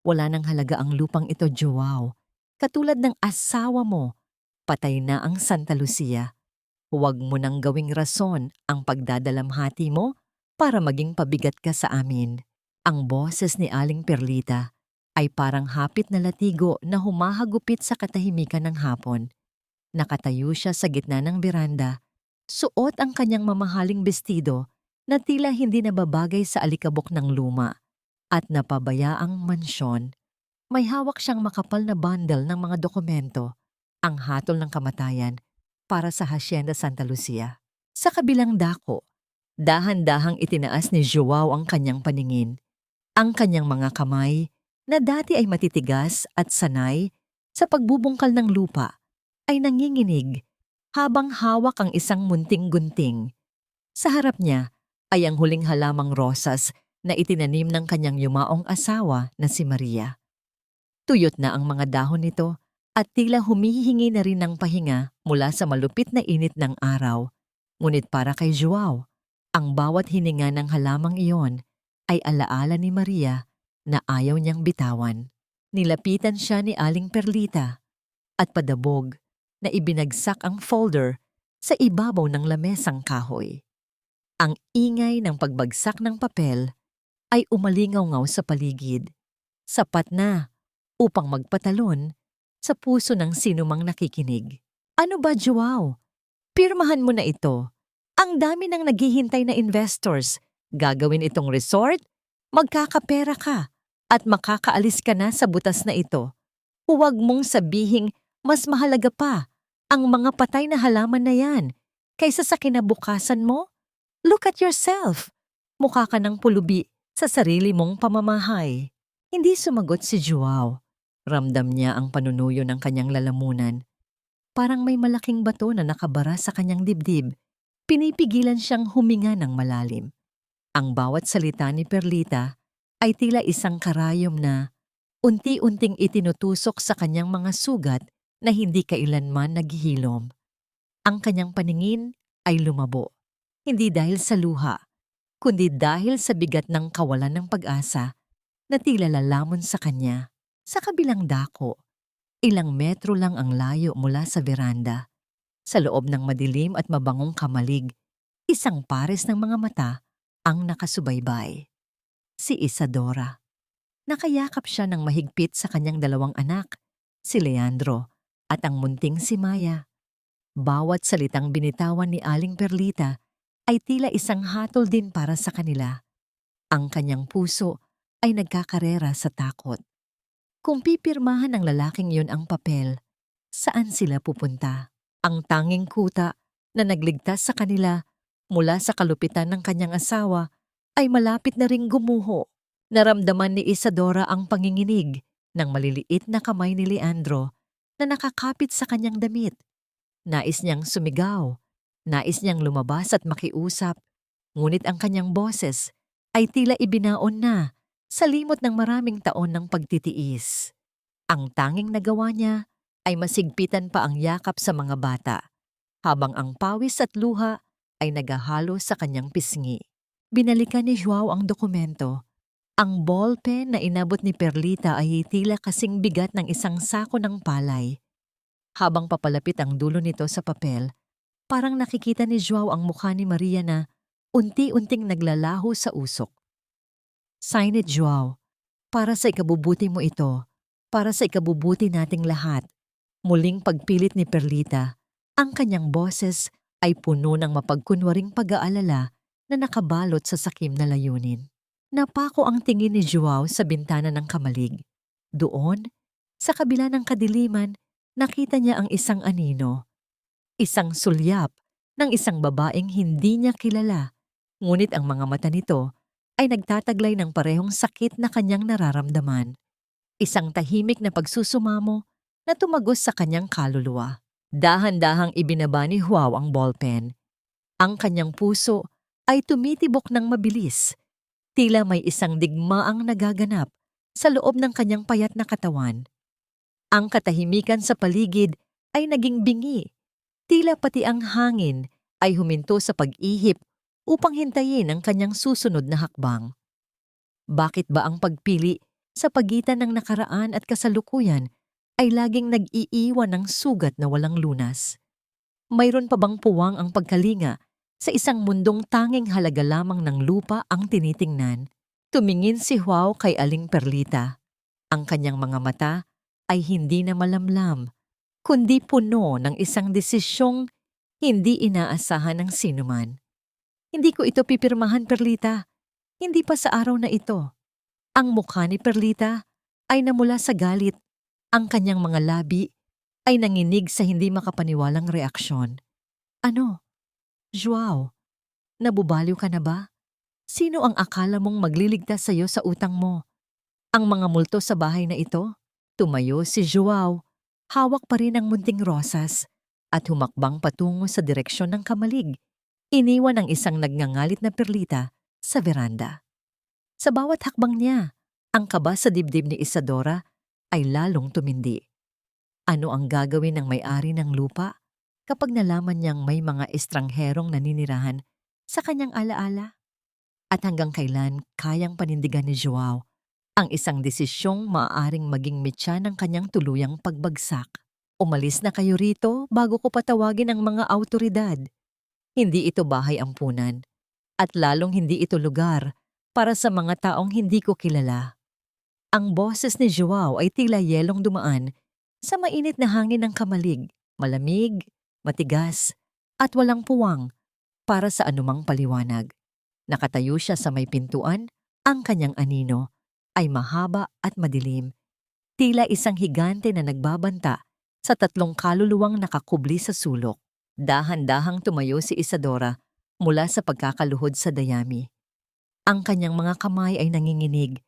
Wala nang halaga ang lupang ito, Joao. Katulad ng asawa mo, patay na ang Santa Lucia. Huwag mo nang gawing rason ang pagdadalamhati mo para maging pabigat ka sa amin. Ang boses ni Aling Perlita ay parang hapit na latigo na humahagupit sa katahimikan ng hapon. Nakatayo siya sa gitna ng beranda, suot ang kanyang mamahaling bestido na tila hindi nababagay sa alikabok ng luma at napabayaang mansyon. May hawak siyang makapal na bundle ng mga dokumento, ang hatol ng kamatayan para sa Hacienda Santa Lucia. Sa kabilang dako, dahan-dahang itinaas ni Joao ang kanyang paningin. Ang kanyang mga kamay, na dati ay matitigas at sanay sa pagbubungkal ng lupa, ay nanginginig habang hawak ang isang munting gunting. Sa harap niya ay ang huling halamang rosas na itinanim ng kanyang yumaong asawa na si Maria. Tuyot na ang mga dahon nito at tila humihingi na rin ng pahinga mula sa malupit na init ng araw. Ngunit para kay Joao, ang bawat hininga ng halamang iyon ay alaala ni Maria na ayaw niyang bitawan. Nilapitan siya ni Aling Perlita at padabog na ibinagsak ang folder sa ibabaw ng lamesang kahoy. Ang ingay ng pagbagsak ng papel ay umalingaw-ngaw sa paligid. Sapat na upang magpatalon sa puso ng sinumang nakikinig. Ano ba, Joao? Pirmahan mo na ito. Ang dami ng naghihintay na investors. Gagawin itong resort, magkakapera ka, at makakaalis ka na sa butas na ito. Huwag mong sabihing mas mahalaga pa ang mga patay na halaman na yan kaysa sa kinabukasan mo. Look at yourself. Mukha ka ng pulubi sa sarili mong pamamahay. Hindi sumagot si Joao. Ramdam niya ang panunuyo ng kanyang lalamunan. Parang may malaking bato na nakabara sa kanyang dibdib. Pinipigilan siyang huminga ng malalim. Ang bawat salita ni Perlita ay tila isang karayom na unti-unting itinutusok sa kanyang mga sugat na hindi kailanman naghihilom. Ang kanyang paningin ay lumabo. Hindi dahil sa luha, kundi dahil sa bigat ng kawalan ng pag-asa na tila lalamon sa kanya. Sa kabilang dako, ilang metro lang ang layo mula sa veranda. Sa loob ng madilim at mabangong kamalig, isang pares ng mga mata ang nakasubaybay. Si Isadora. Nakayakap siya ng mahigpit sa kanyang dalawang anak, si Leandro at ang munting si Maya. Bawat salitang binitawan ni Aling Perlita ay tila isang hatol din para sa kanila. Ang kanyang puso ay nagkakarera sa takot. Kung pipirmahan ng lalaking yun ang papel, saan sila pupunta? Ang tanging kuta na nagligtas sa kanila mula sa kalupitan ng kanyang asawa ay malapit na ring gumuho. Naramdaman ni Isadora ang panginginig ng maliliit na kamay ni Leandro na nakakapit sa kanyang damit. Nais niyang sumigaw, nais niyang lumabas at makiusap, ngunit ang kanyang boses ay tila ibinaon na sa limot ng maraming taon ng pagtitiis. Ang tanging nagawa niya ay masigpitan pa ang yakap sa mga bata, habang ang pawis at luha ay nagahalo sa kanyang pisngi. Binalikan ni Joao ang dokumento. Ang ballpen na inabot ni Perlita ay tila kasing bigat ng isang sako ng palay. Habang papalapit ang dulo nito sa papel, parang nakikita ni Joao ang mukha ni Maria na unti-unting naglalaho sa usok. Sign it, Joao. Para sa ikabubuti mo ito. Para sa ikabubuti nating lahat. Muling pagpilit ni Perlita, ang kanyang boses ay puno ng mapagkunwaring pag-aalala na nakabalot sa sakim na layunin. Napako ang tingin ni Joao sa bintana ng kamalig. Doon, sa kabila ng kadiliman, nakita niya ang isang anino. Isang sulyap ng isang babaeng hindi niya kilala. Ngunit ang mga mata nito ay nagtataglay ng parehong sakit na kanyang nararamdaman. Isang tahimik na pagsusumamo na tumagos sa kanyang kaluluwa. Dahan-dahang ibinaba ni Joao ang ballpen. Ang kanyang puso ay tumitibok ng mabilis. Tila may isang digmaang nagaganap sa loob ng kanyang payat na katawan. Ang katahimikan sa paligid ay naging bingi. Tila pati ang hangin ay huminto sa pag-ihip upang hintayin ang kanyang susunod na hakbang. Bakit ba ang pagpili Sa pagitan ng nakaraan at kasalukuyan ay laging nag-iiwan ng sugat na walang lunas. Mayroon pa bang puwang ang pagkalinga sa isang mundong tanging halaga lamang ng lupa ang tinitingnan? Tumingin si Huao kay Aling Perlita. Ang kanyang mga mata ay hindi na malamlam, kundi puno ng isang desisyong hindi inaasahan ng sinuman. Hindi ko ito pipirmahan, Perlita. Hindi pa sa araw na ito. Ang mukha ni Perlita ay namula sa galit. Ang kanyang mga labi ay nanginig sa hindi makapaniwalang reaksyon. Ano? Joao, nabubaliw ka na ba? Sino ang akala mong magliligtas sa iyo sa utang mo? Ang mga multo sa bahay na ito? Tumayo si Joao, hawak pa rin ang munting rosas at humakbang patungo sa direksyon ng kamalig. Iniwan ang isang nagngangalit na Perlita sa veranda. Sa bawat hakbang niya, ang kaba sa dibdib ni Isadora ay lalong tumindi. Ano ang gagawin ng may-ari ng lupa kapag nalaman niyang may mga estrangherong naninirahan sa kanyang alaala? At hanggang kailan kayang panindigan ni Joao ang isang desisyong maaaring maging mitya ng kanyang tuluyang pagbagsak? Umalis na kayo rito bago ko patawagin ang mga awtoridad. Hindi ito bahay ampunan at lalong hindi ito lugar para sa mga taong hindi ko kilala. Ang boses ni Joao ay tila yelong dumaan sa mainit na hangin ng kamalig, malamig, matigas, at walang puwang para sa anumang paliwanag. Nakatayo siya sa may pintuan, ang kanyang anino ay mahaba at madilim, tila isang higante na nagbabanta sa tatlong kaluluwang nakakubli sa sulok. Dahan-dahang tumayo si Isadora mula sa pagkakaluhod sa dayami. Ang kanyang mga kamay ay nanginginig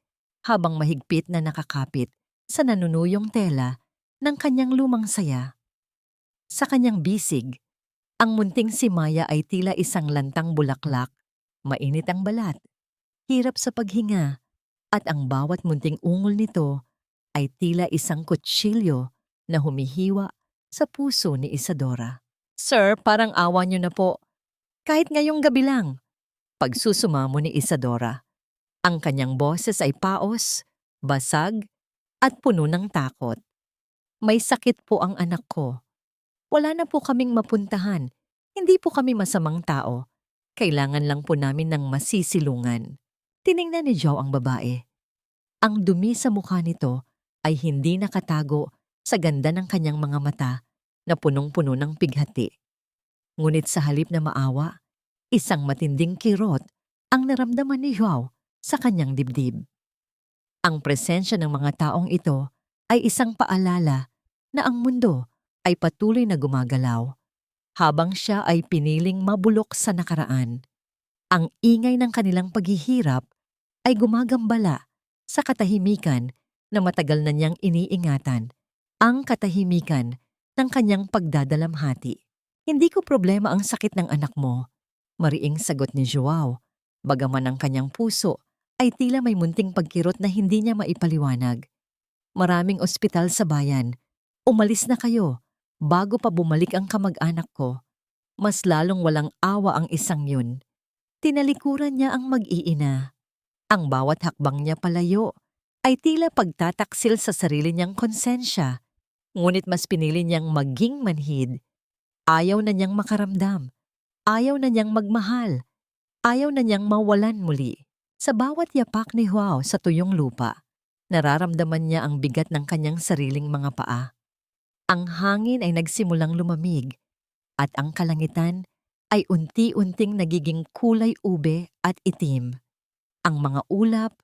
habang mahigpit na nakakapit sa nanunuyong tela ng kanyang lumang saya. Sa kanyang bisig, ang munting si Maya ay tila isang lantang bulaklak, mainit ang balat, hirap sa paghinga, at ang bawat munting ungol nito ay tila isang kutsilyo na humihiwa sa puso ni Isadora. Sir, parang awa niyo na po. Kahit ngayong gabi lang. Pagsusumamo ni Isadora. Ang kanyang boses ay paos, basag, at puno ng takot. May sakit po ang anak ko. Wala na po kaming mapuntahan. Hindi po kami masamang tao. Kailangan lang po namin ng masisilungan. Tiningnan ni Joe ang babae. Ang dumi sa mukha nito ay hindi nakatago sa ganda ng kanyang mga mata na punong-puno ng pighati. Ngunit sa halip na maawa, isang matinding kirot ang naramdaman ni Joao sa kanyang dibdib. Ang presensya ng mga taong ito ay isang paalala na ang mundo ay patuloy na gumagalaw habang siya ay piniling mabulok sa nakaraan. Ang ingay ng kanilang paghihirap ay gumagambala sa katahimikan na matagal na niyang iniingatan, ang katahimikan ng kanyang pagdadalamhati. Hindi ko problema ang sakit ng anak mo, mariing sagot ni Joao, bagaman ang kanyang puso ay tila may munting pagkirot na hindi niya maipaliwanag. Maraming ospital sa bayan. Umalis na kayo bago pa bumalik ang kamag-anak ko. Mas lalong walang awa ang isang yun. Tinalikuran niya ang mag-iina. Ang bawat hakbang niya palayo ay tila pagtataksil sa sarili niyang konsensya. Ngunit mas pinili niyang maging manhid. Ayaw na niyang makaramdam. Ayaw na niyang magmahal. Ayaw na niyang mawalan muli. Sa bawat yapak ni Joao sa tuyong lupa, nararamdaman niya ang bigat ng kanyang sariling mga paa. Ang hangin ay nagsimulang lumamig at ang kalangitan ay unti-unting nagiging kulay ube at itim. Ang mga ulap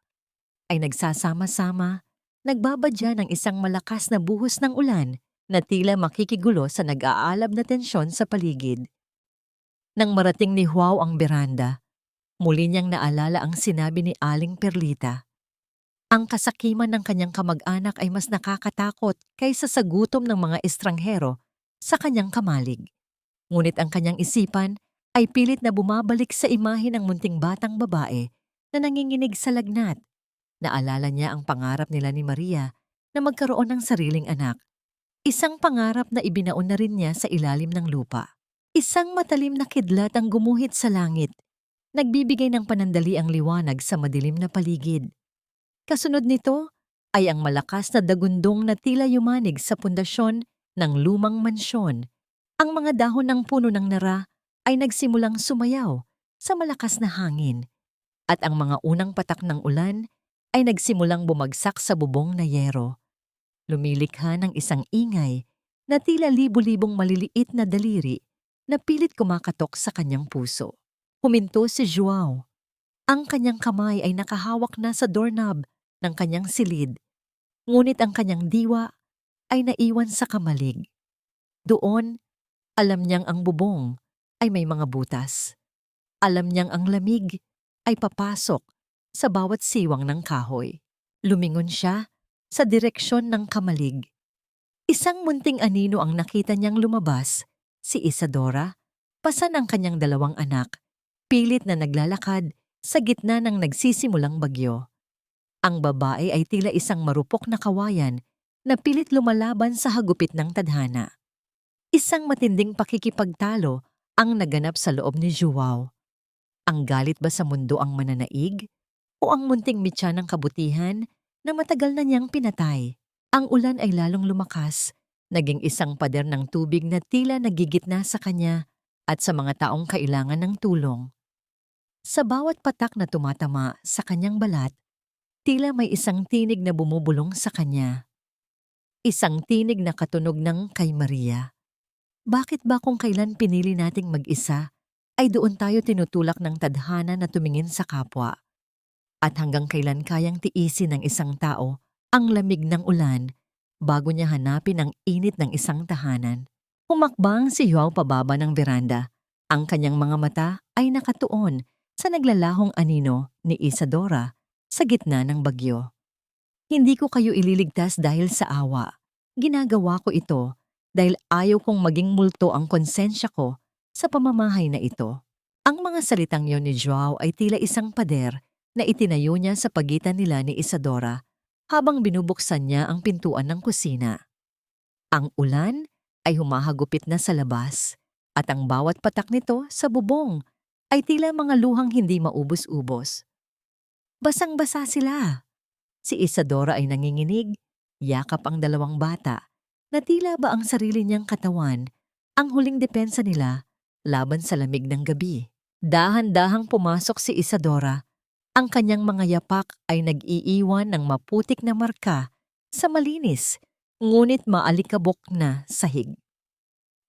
ay nagsasama-sama, nagbabadya ng isang malakas na buhos ng ulan na tila makikigulo sa nag-aalab na tensyon sa paligid. Nang marating ni Joao ang beranda, muli niyang naalala ang sinabi ni Aling Perlita. Ang kasakiman ng kanyang kamag-anak ay mas nakakatakot kaysa sa gutom ng mga estranghero sa kanyang kamalig. Ngunit ang kanyang isipan ay pilit na bumabalik sa imahe ng munting batang babae na nanginginig sa lagnat. Naalala niya ang pangarap nila ni Maria na magkaroon ng sariling anak. Isang pangarap na ibinaon na rin niya sa ilalim ng lupa. Isang matalim na kidlat ang gumuhit sa langit. Nagbibigay ng panandali ang liwanag sa madilim na paligid. Kasunod nito ay ang malakas na dagundong na tila yumanig sa pundasyon ng lumang mansyon. Ang mga dahon ng puno ng nara ay nagsimulang sumayaw sa malakas na hangin at ang mga unang patak ng ulan ay nagsimulang bumagsak sa bubong na yero. Lumilikha ng isang ingay na tila libu-libong maliliit na daliri na pilit kumakatok sa kanyang puso. Huminto si Joao. Ang kanyang kamay ay nakahawak na sa doorknob ng kanyang silid, ngunit ang kanyang diwa ay naiwan sa kamalig. Doon, alam niyang ang bubong ay may mga butas. Alam niyang ang lamig ay papasok sa bawat siwang ng kahoy. Lumingon siya sa direksyon ng kamalig. Isang munting anino ang nakita niyang lumabas, si Isadora, pasan ang kanyang 2 anak, pilit na naglalakad sa gitna ng nagsisimulang bagyo. Ang babae ay tila isang marupok na kawayan na pilit lumalaban sa hagupit ng tadhana. Isang matinding pakikipagtalo ang naganap sa loob ni Joao. Ang galit ba sa mundo ang mananaig? O ang munting mitya ng kabutihan na matagal na niyang pinatay? Ang ulan ay lalong lumakas, naging isang pader ng tubig na tila nagigitna sa kanya at sa mga taong kailangan ng tulong. Sa bawat patak na tumatama sa kanyang balat, tila may isang tinig na bumubulong sa kanya. Isang tinig na katunog ng kay Maria. Bakit ba kung kailan pinili nating mag-isa, ay doon tayo tinutulak ng tadhana na tumingin sa kapwa? At hanggang kailan kayang tiisin ng isang tao ang lamig ng ulan bago niya hanapin ang init ng isang tahanan? Humakbang si Joao pababa ng veranda. Ang kanyang mga mata ay nakatuon sa naglalahong anino ni Isadora sa gitna ng bagyo. Hindi ko kayo ililigtas dahil sa awa. Ginagawa ko ito dahil ayaw kong maging multo ang konsensya ko sa pamamahay na ito. Ang mga salitang yon ni Joao ay tila isang pader na itinayo niya sa pagitan nila ni Isadora habang binubuksan niya ang pintuan ng kusina. Ang ulan ay humahagupit na sa labas at ang bawat patak nito sa bubong ay tila mga luhang hindi maubos-ubos. Basang-basa sila. Si Isadora ay nanginginig, yakap ang 2 bata, na tila ba ang sarili niyang katawan ang huling depensa nila laban sa lamig ng gabi. Dahan-dahang pumasok si Isadora. Ang kanyang mga yapak ay nag-iiwan ng maputik na marka sa malinis, ngunit maalikabok na sahig.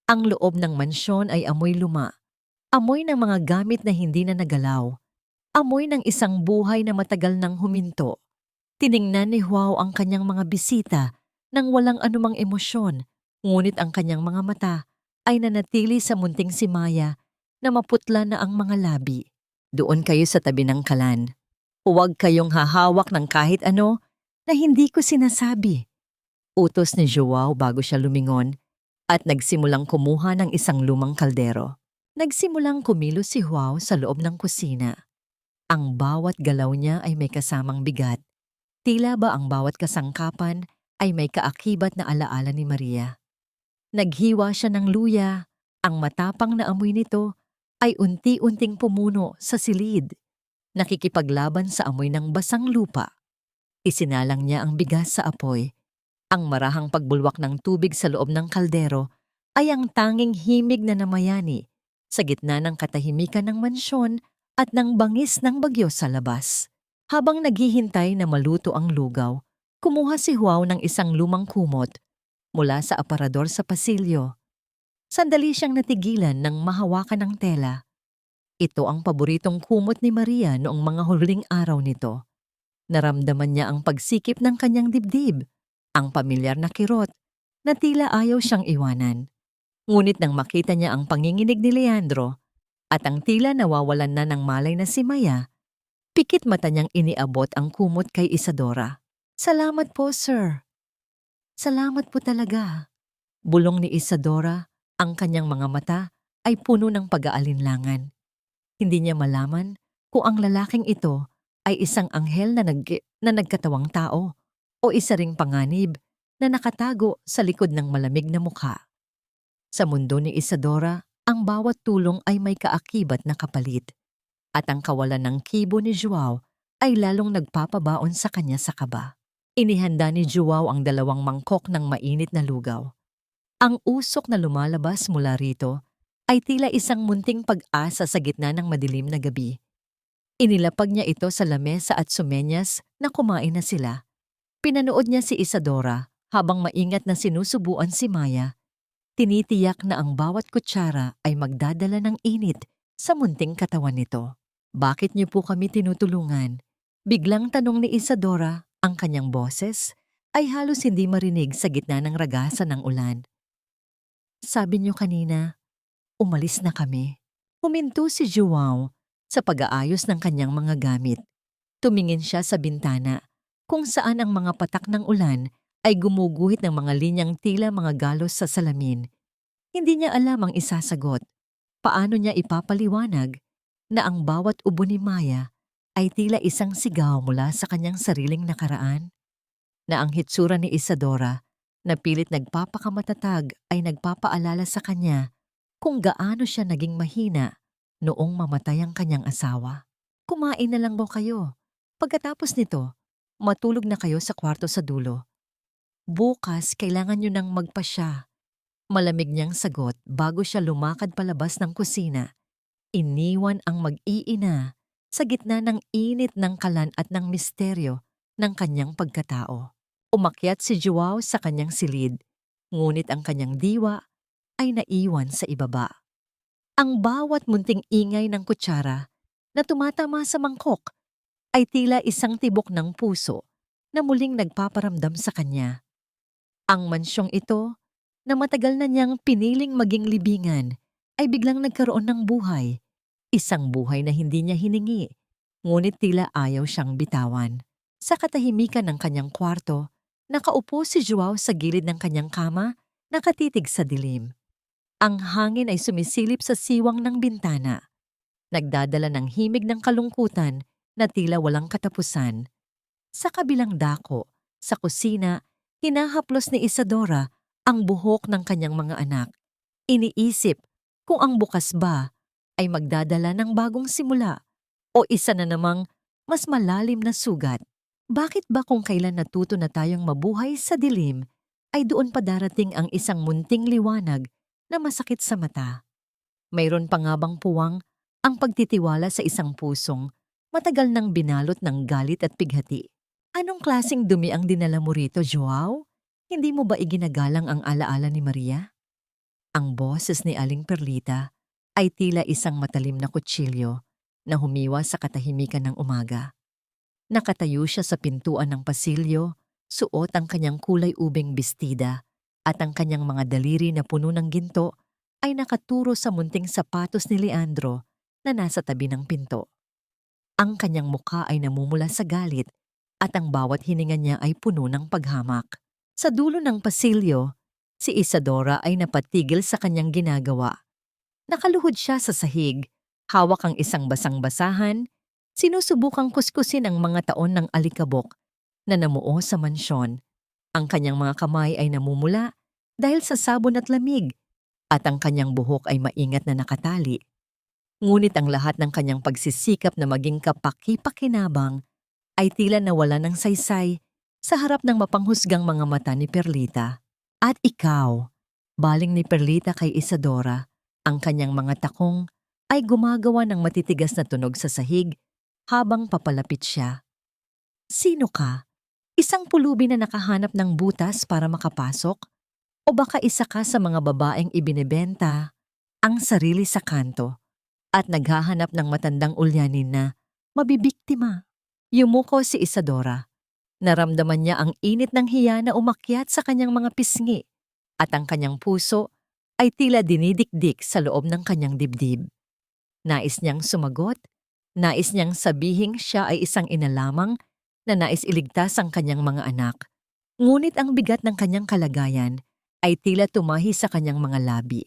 Ang loob ng mansyon ay amoy luma. Amoy ng mga gamit na hindi na nagalaw. Amoy ng isang buhay na matagal nang huminto. Tiningnan ni Joao ang kanyang mga bisita nang walang anumang emosyon, ngunit ang kanyang mga mata ay nanatili sa munting si Maya na maputla na ang mga labi. Doon kayo sa tabi ng kalan. Huwag kayong hahawak ng kahit ano na hindi ko sinasabi. Utos ni Joao bago siya lumingon at nagsimulang kumuha ng isang lumang kaldero. Nagsimulang kumilos si Joao sa loob ng kusina. Ang bawat galaw niya ay may kasamang bigat. Tila ba ang bawat kasangkapan ay may kaakibat na alaala ni Maria. Naghiwa siya ng luya. Ang matapang na amoy nito ay unti-unting pumuno sa silid, nakikipaglaban sa amoy ng basang lupa. Isinalang niya ang bigas sa apoy. Ang marahang pagbulwak ng tubig sa loob ng kaldero ay ang tanging himig na namayani sa gitna ng katahimikan ng mansyon at ng bangis ng bagyo sa labas. Habang naghihintay na maluto ang lugaw, kumuha si Joao ng isang lumang kumot mula sa aparador sa pasilyo. Sandali siyang natigilan nang mahawakan ng tela. Ito ang paboritong kumot ni Maria noong mga huling araw nito. Naramdaman niya ang pagsikip ng kanyang dibdib, ang pamilyar na kirot na tila ayaw siyang iwanan. Ngunit nang makita niya ang panginginig ni Leandro at ang tila nawawalan na ng malay na si Maya, pikit mata niyang iniabot ang kumot kay Isadora. "Salamat po, sir." "Salamat po talaga." Bulong ni Isadora, ang kanyang mga mata ay puno ng pag-aalinlangan. Hindi niya malaman kung ang lalaking ito ay isang anghel na nagkatawang tao o isa ring panganib na nakatago sa likod ng malamig na mukha. Sa mundo ni Isadora, ang bawat tulong ay may kaakibat na kapalit, at ang kawalan ng kibo ni Joao ay lalong nagpapabaon sa kanya sa kaba. Inihanda ni Joao ang 2 mangkok ng mainit na lugaw. Ang usok na lumalabas mula rito ay tila isang munting pag-asa sa gitna ng madilim na gabi. Inilapag niya ito sa lamesa at sumenyas na kumain na sila. Pinanood niya si Isadora habang maingat na sinusubuan si Maya. Tinitiyak na ang bawat kutsara ay magdadala ng init sa munting katawan nito. Bakit niyo po kami tinutulungan? Biglang tanong ni Isadora, ang kanyang boses ay halos hindi marinig sa gitna ng ragasan ng ulan. Sabi niyo kanina, umalis na kami. Huminto si Joao sa pag-aayos ng kanyang mga gamit. Tumingin siya sa bintana kung saan ang mga patak ng ulan ay gumuguhit ng mga linyang tila mga galos sa salamin. Hindi niya alam ang isasagot. Paano niya ipapaliwanag na ang bawat ubo ni Maya ay tila isang sigaw mula sa kanyang sariling nakaraan? Na ang hitsura ni Isadora na pilit nagpapakamatatag ay nagpapaalala sa kanya kung gaano siya naging mahina noong mamatay ang kanyang asawa. Kumain na lang ba kayo? Pagkatapos nito, matulog na kayo sa kwarto sa dulo. Bukas kailangan nyo nang magpasya. Malamig niyang sagot bago siya lumakad palabas ng kusina. Iniwan ang mag-iina sa gitna ng init ng kalan at ng misteryo ng kanyang pagkatao. Umakyat si Joao sa kanyang silid, ngunit ang kanyang diwa ay naiwan sa ibaba. Ang bawat munting ingay ng kutsara na tumatama sa mangkok ay tila isang tibok ng puso na muling nagpaparamdam sa kanya. Ang mansyong ito, na matagal na niyang piniling maging libingan, ay biglang nagkaroon ng buhay. Isang buhay na hindi niya hiningi, ngunit tila ayaw siyang bitawan. Sa katahimikan ng kanyang kwarto, nakaupo si Joao sa gilid ng kanyang kama, nakatitig sa dilim. Ang hangin ay sumisilip sa siwang ng bintana. Nagdadala ng himig ng kalungkutan na tila walang katapusan. Sa kabilang dako, sa kusina, hinahaplos ni Isadora ang buhok ng kanyang mga anak. Iniisip kung ang bukas ba ay magdadala ng bagong simula o isa na namang mas malalim na sugat. Bakit ba kung kailan natuto na tayong mabuhay sa dilim, ay doon pa darating ang isang munting liwanag na masakit sa mata? Mayroon pa nga bang puwang ang pagtitiwala sa isang pusong matagal nang binalot ng galit at pighati? Anong klaseng dumi ang dinala mo rito, Joao? Hindi mo ba iginagalang ang alaala ni Maria? Ang boses ni Aling Perlita ay tila isang matalim na kutsilyo na humiwa sa katahimikan ng umaga. Nakatayo siya sa pintuan ng pasilyo, suot ang kanyang kulay ubing bestida at ang kanyang mga daliri na puno ng ginto ay nakaturo sa munting sapatos ni Leandro na nasa tabi ng pinto. Ang kanyang mukha ay namumula sa galit at ang bawat hininga niya ay puno ng paghamak. Sa dulo ng pasilyo, si Isadora ay napatigil sa kanyang ginagawa. Nakaluhod siya sa sahig, hawak ang isang basang-basahan, sinusubukang kuskusin ang mga taon ng alikabok na namuo sa mansyon. Ang kanyang mga kamay ay namumula dahil sa sabon at lamig at ang kanyang buhok ay maingat na nakatali. Ngunit ang lahat ng kanyang pagsisikap na maging kapaki-pakinabang ay tila nawala ng saysay sa harap ng mapanghusgang mga mata ni Perlita. At ikaw, baling ni Perlita kay Isadora, ang kanyang mga takong ay gumagawa ng matitigas na tunog sa sahig habang papalapit siya. Sino ka? Isang pulubi na nakahanap ng butas para makapasok? O baka isa ka sa mga babaeng ibinebenta ang sarili sa kanto at naghahanap ng matandang ulyanin na mabibiktima? Yumuko si Isadora. Naramdaman niya ang init ng hiya na umakyat sa kanyang mga pisngi at ang kanyang puso ay tila dinidikdik sa loob ng kanyang dibdib. Nais niyang sumagot, nais niyang sabihing siya ay isang ina lamang na nais iligtas ang kanyang mga anak. Ngunit ang bigat ng kanyang kalagayan ay tila tumahi sa kanyang mga labi.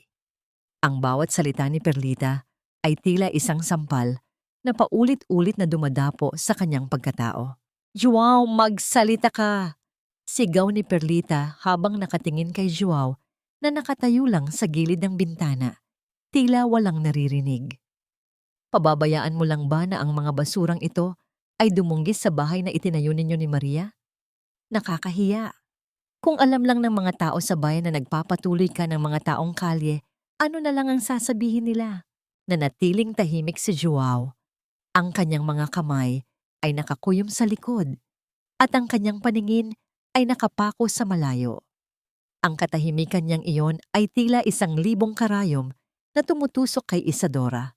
Ang bawat salita ni Perlita ay tila isang sampal na paulit-ulit na dumadapo sa kanyang pagkatao. Joao, magsalita ka! Sigaw ni Perlita habang nakatingin kay Joao na nakatayo lang sa gilid ng bintana, tila walang naririnig. Pababayaan mo lang ba na ang mga basurang ito ay dumunggis sa bahay na itinayo ninyo ni Maria? Nakakahiya. Kung alam lang ng mga tao sa bayan na nagpapatuloy ka ng mga taong kalye, ano na lang ang sasabihin nila? Nanatiling tahimik si Joao. Ang kanyang mga kamay ay nakakuyom sa likod at ang kanyang paningin ay nakapako sa malayo. Ang katahimikan niyang iyon ay tila 1,000 karayom na tumutusok kay Isadora.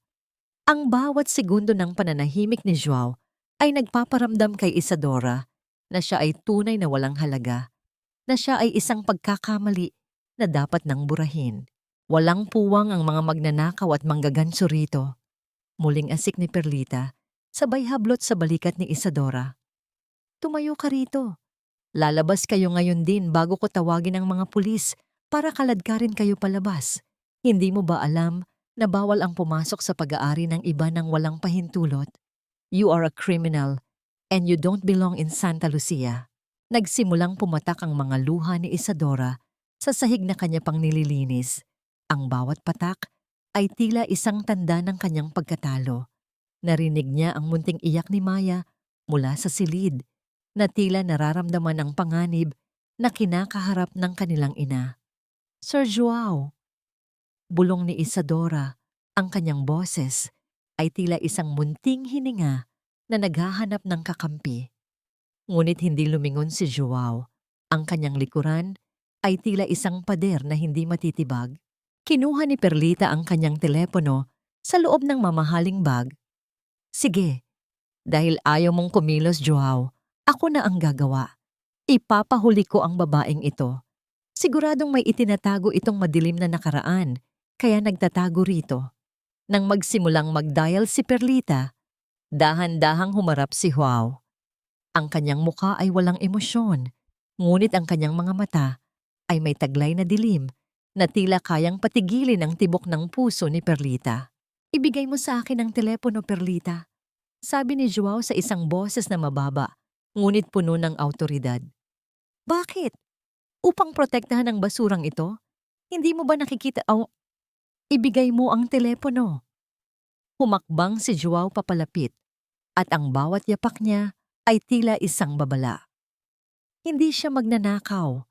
Ang bawat segundo ng pananahimik ni Joao ay nagpaparamdam kay Isadora na siya ay tunay na walang halaga, na siya ay isang pagkakamali na dapat nang burahin. Walang puwang ang mga magnanakaw at manggaganso rito. Muling asik ni Perlita, sabay hablot sa balikat ni Isadora. Tumayo ka rito. Lalabas kayo ngayon din bago ko tawagin ang mga pulis para kaladkarin kayo palabas. Hindi mo ba alam na bawal ang pumasok sa pag-aari ng iba ng walang pahintulot? You are a criminal and you don't belong in Santa Lucia. Nagsimulang pumatak ang mga luha ni Isadora sa sahig na kanya pang nililinis. Ang bawat patak ay tila isang tanda ng kanyang pagkatalo. Narinig niya ang munting iyak ni Maya mula sa silid, na tila nararamdaman ang panganib na kinakaharap ng kanilang ina. Sir Joao, bulong ni Isadora, ang kanyang boses ay tila isang munting hininga na naghahanap ng kakampi. Ngunit hindi lumingon si Joao. Ang kanyang likuran ay tila isang pader na hindi matitibag. Kinuha ni Perlita ang kanyang telepono sa loob ng mamahaling bag. Sige, dahil ayaw mong kumilos, Joao, ako na ang gagawa. Ipapahuli ko ang babaeng ito. Siguradong may itinatago itong madilim na nakaraan, kaya nagtatago rito. Nang magsimulang mag-dial si Perlita, dahan-dahang humarap si Joao. Ang kanyang mukha ay walang emosyon, ngunit ang kanyang mga mata ay may taglay na dilim na tila kayang patigilin ang tibok ng puso ni Perlita. Ibigay mo sa akin ang telepono, Perlita, sabi ni Joao sa isang boses na mababa, ngunit puno ng awtoridad. Bakit? Upang protektahan ang basurang ito? Hindi mo ba nakikita ibigay mo ang telepono. Humakbang si Joao papalapit at ang bawat yapak niya ay tila isang babala. Hindi siya magnanakaw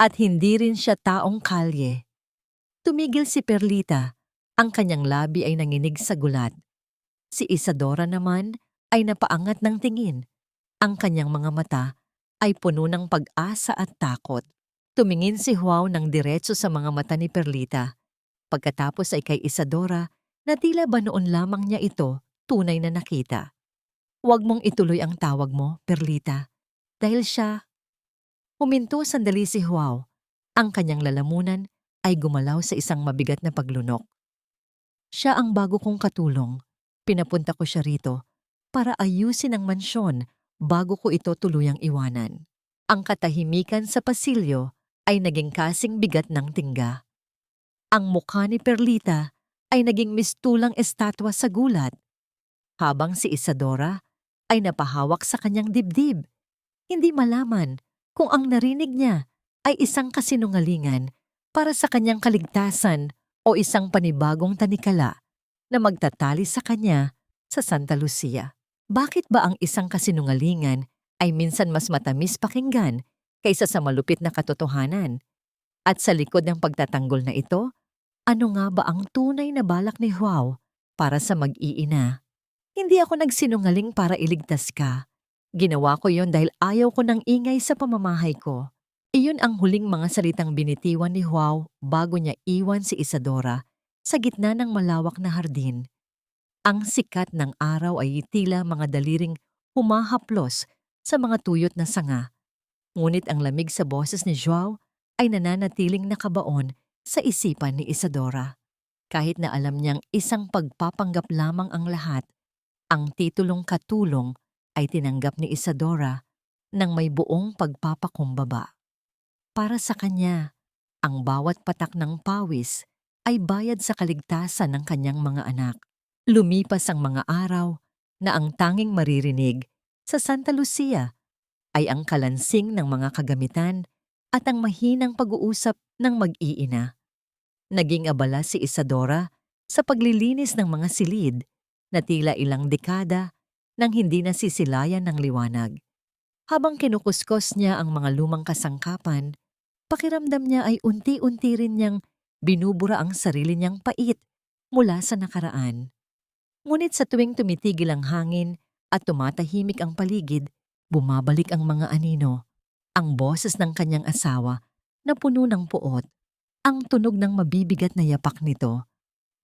at hindi rin siya taong kalye. Tumigil si Perlita, ang kanyang labi ay nanginig sa gulat. Si Isadora naman ay napaangat ng tingin. Ang kanyang mga mata ay puno ng pag-asa at takot. Tumingin si Joao ng diretso sa mga mata ni Perlita. Pagkatapos ay kay Isadora na tila ba noon lamang niya ito tunay na nakita. Huwag mong ituloy ang tawag mo, Perlita, dahil siya. Huminto sandali si Joao. Ang kanyang lalamunan ay gumalaw sa isang mabigat na paglunok. Siya ang bago kong katulong. Pinapunta ko siya rito para ayusin ang mansyon bago ko ito tuluyang iwanan. Ang katahimikan sa pasilyo ay naging kasing bigat ng tingga. Ang mukha ni Perlita ay naging mistulang estatwa sa gulat, habang si Isadora ay napahawak sa kanyang dibdib. Hindi malaman kung ang narinig niya ay isang kasinungalingan para sa kanyang kaligtasan o isang panibagong tanikala na magtatali sa kanya sa Santa Lucia. Bakit ba ang isang kasinungalingan ay minsan mas matamis pakinggan kaysa sa malupit na katotohanan? At sa likod ng pagtatanggol na ito, ano nga ba ang tunay na balak ni Joao para sa mag-iina? Hindi ako nagsinungaling para iligtas ka. Ginawa ko yon dahil ayaw ko ng ingay sa pamamahay ko. Iyon ang huling mga salitang binitiwan ni Joao bago niya iwan si Isadora sa gitna ng malawak na hardin. Ang sikat ng araw ay tila mga daliring humahaplos sa mga tuyot na sanga. Ngunit ang lamig sa boses ni Joao ay nananatiling nakabaon sa isipan ni Isadora. Kahit na alam niyang isang pagpapanggap lamang ang lahat, ang titulong katulong ay tinanggap ni Isadora ng may buong pagpapakumbaba. Para sa kanya, ang bawat patak ng pawis ay bayad sa kaligtasan ng kanyang mga anak. Lumipas ang mga araw na ang tanging maririnig sa Santa Lucia ay ang kalansing ng mga kagamitan at ang mahinang pag-uusap ng mag-iina. Naging abala si Isadora sa paglilinis ng mga silid na tila ilang dekada nang hindi nasisilayan ng liwanag. Habang kinukuskos niya ang mga lumang kasangkapan, pakiramdam niya ay unti-unti rin niyang binubura ang sarili niyang pait mula sa nakaraan. Ngunit sa tuwing tumitigil ang hangin at tumatahimik ang paligid, bumabalik ang mga anino, ang boses ng kanyang asawa na puno ng puot, ang tunog ng mabibigat na yapak nito,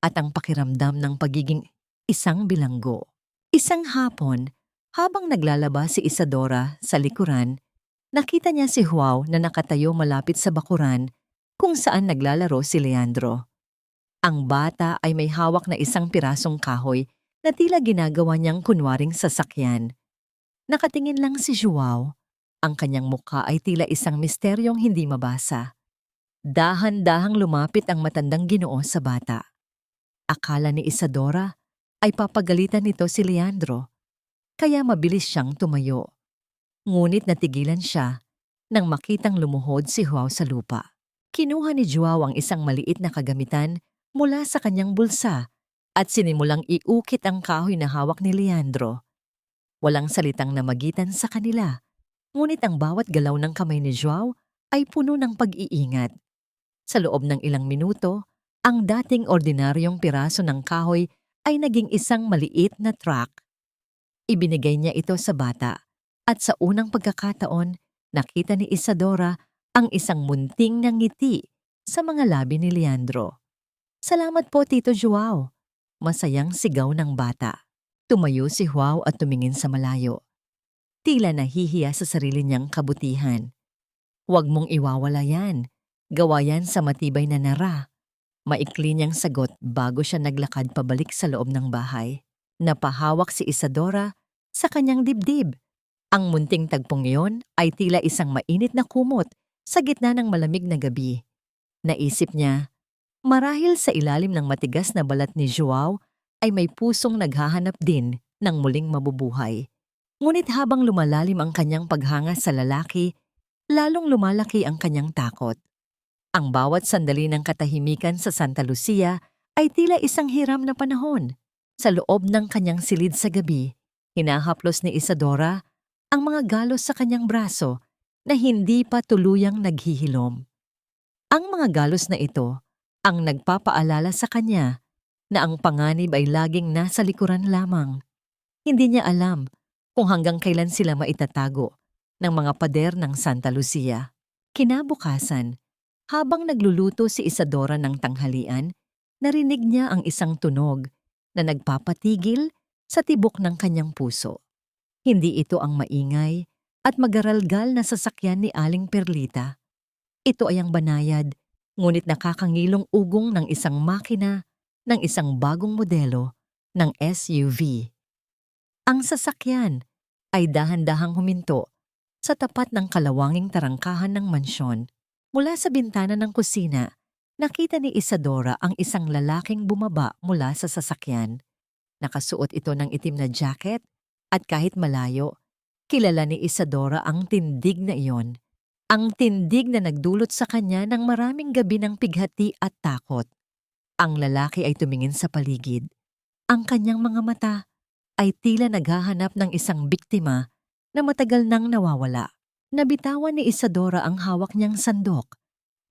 at ang pakiramdam ng pagiging isang bilanggo. Isang hapon, habang naglalaba si Isadora sa likuran, nakita niya si Joao na nakatayo malapit sa bakuran kung saan naglalaro si Leandro. Ang bata ay may hawak na isang pirasong kahoy na tila ginagawa niyang kunwaring sasakyan. Nakatingin lang si Joao. Ang kanyang mukha ay tila isang misteryong hindi mabasa. Dahan-dahang lumapit ang matandang Ginoo sa bata. Akala ni Isadora ay papagalitan nito si Leandro, kaya mabilis siyang tumayo. Ngunit natigilan siya nang makitang lumuhod si Joao sa lupa. Kinuha ni Joao ang isang maliit na kagamitan mula sa kanyang bulsa at sinimulang iukit ang kahoy na hawak ni Leandro. Walang salitang namagitan sa kanila, ngunit ang bawat galaw ng kamay ni Joao ay puno ng pag-iingat. Sa loob ng ilang minuto, ang dating ordinaryong piraso ng kahoy ay naging isang maliit na truck. Ibinigay niya ito sa bata at sa unang pagkakataon, nakita ni Isadora ang isang munting na ngiti sa mga labi ni Leandro. "Salamat po, Tito Joao," masayang sigaw ng bata. Tumayo si Joao at tumingin sa malayo. Tila nahihiya sa sarili niyang kabutihan. "Huwag mong iwawala yan. Gawa yan sa matibay na nara." Maikli niyang sagot bago siya naglakad pabalik sa loob ng bahay. Napahawak si Isadora sa kanyang dibdib. Ang munting tagpong iyon ay tila isang mainit na kumot sa gitna ng malamig na gabi. Naisip niya, marahil sa ilalim ng matigas na balat ni Joao ay may pusong naghahanap din ng muling mabubuhay. Ngunit habang lumalalim ang kanyang paghanga sa lalaki, lalong lumalaki ang kanyang takot. Ang bawat sandali ng katahimikan sa Santa Lucia ay tila isang hiram na panahon. Sa loob ng kanyang silid sa gabi, hinahaplos ni Isadora ang mga galos sa kanyang braso na hindi pa tuluyang naghihilom. Ang mga galos na ito ang nagpapaalala sa kanya na ang panganib ay laging nasa likuran lamang. Hindi niya alam kung hanggang kailan sila maitatago ng mga pader ng Santa Lucia. Kinabukasan, habang nagluluto si Isadora ng tanghalian, narinig niya ang isang tunog na nagpapatigil sa tibok ng kanyang puso. Hindi ito ang maingay at magaralgal na sasakyan ni Aling Perlita. Ito ay ang banayad, ngunit nakakangilong ugong ng isang makina ng isang bagong modelo ng SUV. Ang sasakyan ay dahan-dahang huminto sa tapat ng kalawanging tarangkahan ng mansyon. Mula sa bintana ng kusina, nakita ni Isadora ang isang lalaking bumaba mula sa sasakyan. Nakasuot ito ng itim na jacket at kahit malayo, kilala ni Isadora ang tindig na iyon. Ang tindig na nagdulot sa kanya ng maraming gabi ng pighati at takot. Ang lalaki ay tumingin sa paligid. Ang kanyang mga mata ay tila naghahanap ng isang biktima na matagal nang nawawala. Nabitawan ni Isadora ang hawak niyang sandok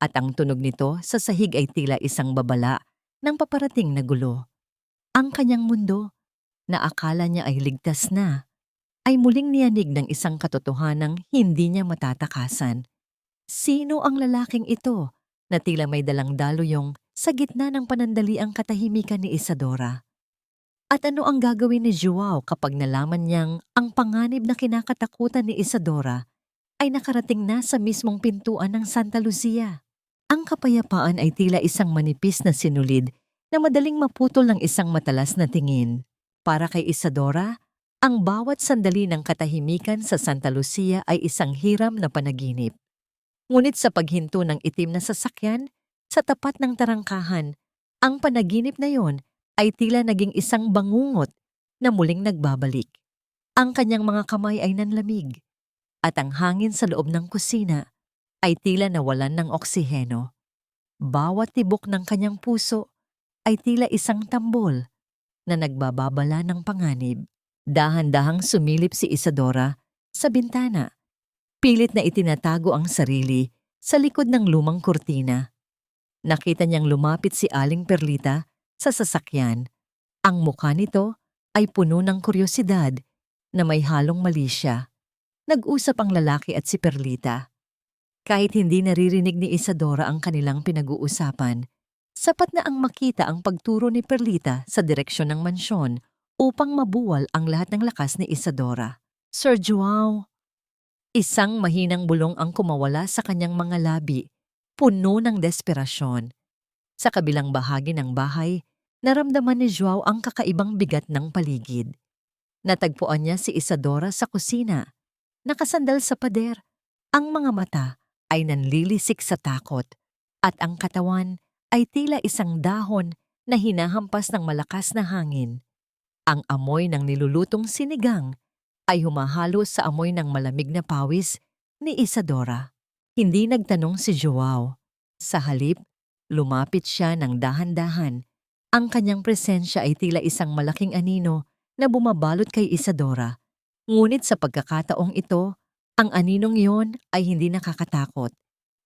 at ang tunog nito sa sahig ay tila isang babala ng paparating na gulo. Ang kanyang mundo, na akala niya ay ligtas na, ay muling niyanig ng isang katotohanang hindi niya matatakasan. Sino ang lalaking ito na tila may dalang daloyong sa gitna ng panandaliang katahimikan ni Isadora? At ano ang gagawin ni Joao kapag nalaman niyang ang panganib na kinakatakutan ni Isadora ay nakarating na sa mismong pintuan ng Santa Lucia? Ang kapayapaan ay tila isang manipis na sinulid na madaling maputol ng isang matalas na tingin. Para kay Isadora, ang bawat sandali ng katahimikan sa Santa Lucia ay isang hiram na panaginip. Ngunit sa paghinto ng itim na sasakyan, sa tapat ng tarangkahan, ang panaginip na yon ay tila naging isang bangungot na muling nagbabalik. Ang kanyang mga kamay ay nanlamig, at ang hangin sa loob ng kusina ay tila nawalan ng oksiheno. Bawat tibok ng kanyang puso ay tila isang tambol na nagbababala ng panganib. Dahan-dahang sumilip si Isadora sa bintana Pilit na itinatago ang sarili sa likod ng lumang kurtina. Nakita niyang lumapit si Aling Perlita sa sasakyan. Ang mukha nito ay puno ng kuryosidad na may halong malisya. Nag-usap ang lalaki at si Perlita. Kahit hindi naririnig ni Isadora ang kanilang pinag-uusapan, sapat na ang makita ang pagturo ni Perlita sa direksyon ng mansyon upang mabuwal ang lahat ng lakas ni Isadora. Sir Joao! Isang mahinang bulong ang kumawala sa kanyang mga labi, puno ng desperasyon. Sa kabilang bahagi ng bahay, naramdaman ni Joao ang kakaibang bigat ng paligid. Natagpuan niya si Isadora sa kusina, nakasandal sa pader. Ang mga mata ay nanlilisik sa takot at ang katawan ay tila isang dahon na hinahampas ng malakas na hangin. Ang amoy ng nilulutong sinigang ay humahalo sa amoy ng malamig na pawis ni Isadora. Hindi nagtanong si Joao. Sa halip, lumapit siya ng dahan-dahan. Ang kanyang presensya ay tila isang malaking anino na bumabalot kay Isadora. Ngunit sa pagkakataong ito, ang aninong iyon ay hindi nakakatakot.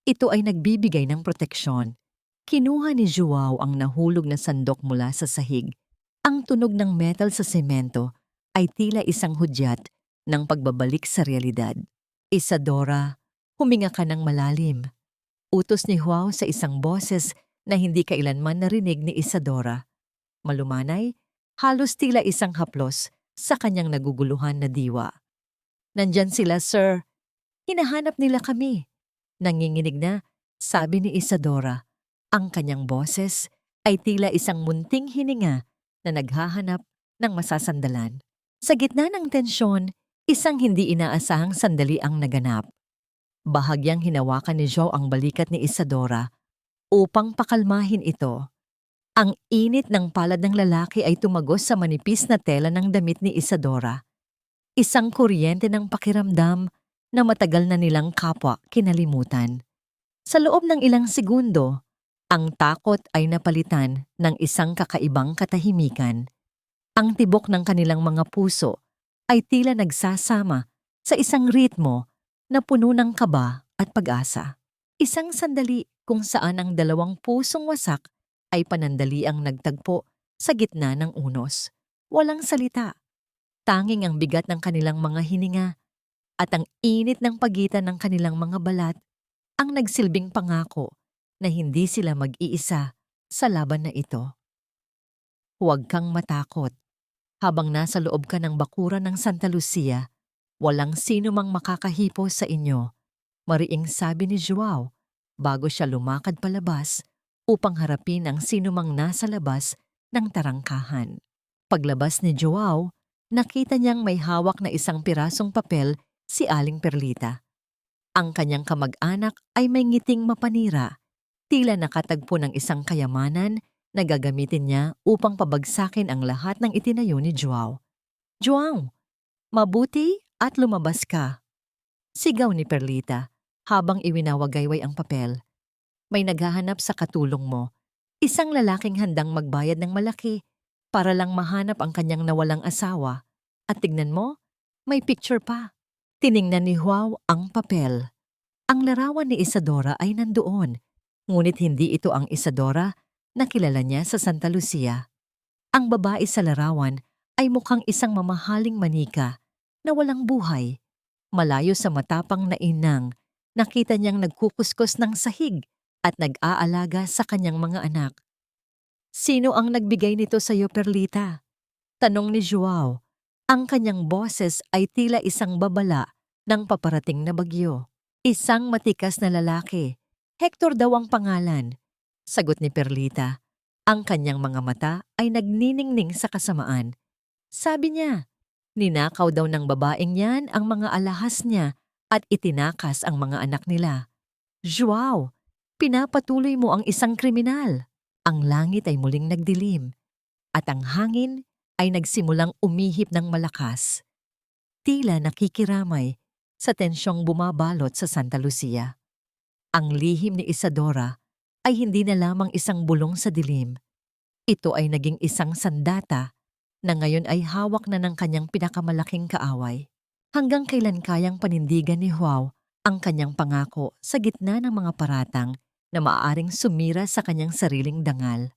Ito ay nagbibigay ng proteksyon. Kinuha ni Joao ang nahulog na sandok mula sa sahig. Ang tunog ng metal sa semento ay tila isang hudyat ng pagbabalik sa realidad. Isadora, huminga ka ng malalim. Utos ni Joao sa isang boses na hindi kailanman narinig ni Isadora. Malumanay, halos tila isang haplos sa kanyang naguguluhan na diwa. Nandyan sila, sir. Hinahanap nila kami. Nanginginig na, sabi ni Isadora. Ang kanyang boses ay tila isang munting hininga na naghahanap ng masasandalan. Sa gitna ng tensyon, isang hindi inaasahang sandali ang naganap. Bahagyang hinawakan ni Joao ang balikat ni Isadora upang pakalmahin ito. Ang init ng palad ng lalaki ay tumagos sa manipis na tela ng damit ni Isadora. Isang kuryente ng pakiramdam na matagal na nilang kapwa kinalimutan. Sa loob ng ilang segundo, ang takot ay napalitan ng isang kakaibang katahimikan. Ang tibok ng kanilang mga puso ay tila nagsasama sa isang ritmo na puno ng kaba at pag-asa. Isang sandali kung saan ang dalawang pusong wasak ay panandaliang nagtagpo sa gitna ng unos. Walang salita. Tanging ang bigat ng kanilang mga hininga at ang init ng pagitan ng kanilang mga balat ang nagsilbing pangako na hindi sila mag-iisa sa laban na ito. Huwag kang matakot. Habang nasa loob ka ng bakuran ng Santa Lucia, walang sino mang makakahipo sa inyo, mariing sabi ni Joao bago siya lumakad palabas upang harapin ang sino mang nasa labas ng tarangkahan. Paglabas ni Joao, nakita niyang may hawak na isang pirasong papel si Aling Perlita. Ang kanyang kamag-anak ay may ngiting mapanira, tila nakatagpo ng isang kayamanan na gagamitin niya upang pabagsakin ang lahat ng itinayo ni Joao. Joao, mabuti at lumabas ka, sigaw ni Perlita habang iwinawagayway ang papel. May naghahanap sa katulong mo, isang lalaking handang magbayad ng malaki para lang mahanap ang kanyang nawalang asawa. At tignan mo, may picture pa. Tiningnan ni Joao ang papel. Ang larawan ni Isadora ay nandoon, ngunit hindi ito ang Isadora na kilala niya sa Santa Lucia. Ang babae sa larawan ay mukhang isang mamahaling manika na walang buhay. Malayo sa matapang na inang, nakita niyang nagkukuskos ng sahig at nag-aalaga sa kanyang mga anak. Sino ang nagbigay nito sa iyo, Perlita? Tanong ni Joao. Ang kanyang boses ay tila isang babala ng paparating na bagyo. Isang matikas na lalaki. Hector daw ang pangalan. Sagot ni Perlita. Ang kanyang mga mata ay nagniningning sa kasamaan. Sabi niya, ninakaw daw ng babaeng yan ang mga alahas niya at itinakas ang mga anak nila. Joao, pinapatuloy mo ang isang kriminal. Ang langit ay muling nagdilim at ang hangin ay nagsimulang umihip ng malakas. Tila nakikiramay sa tensyong bumabalot sa Santa Lucia. Ang lihim ni Isadora ay hindi na lamang isang bulong sa dilim. Ito ay naging isang sandata na ngayon ay hawak na ng kanyang pinakamalaking kaaway. Hanggang kailan kayang panindigan ni Joao ang kanyang pangako sa gitna ng mga paratang na maaaring sumira sa kanyang sariling dangal.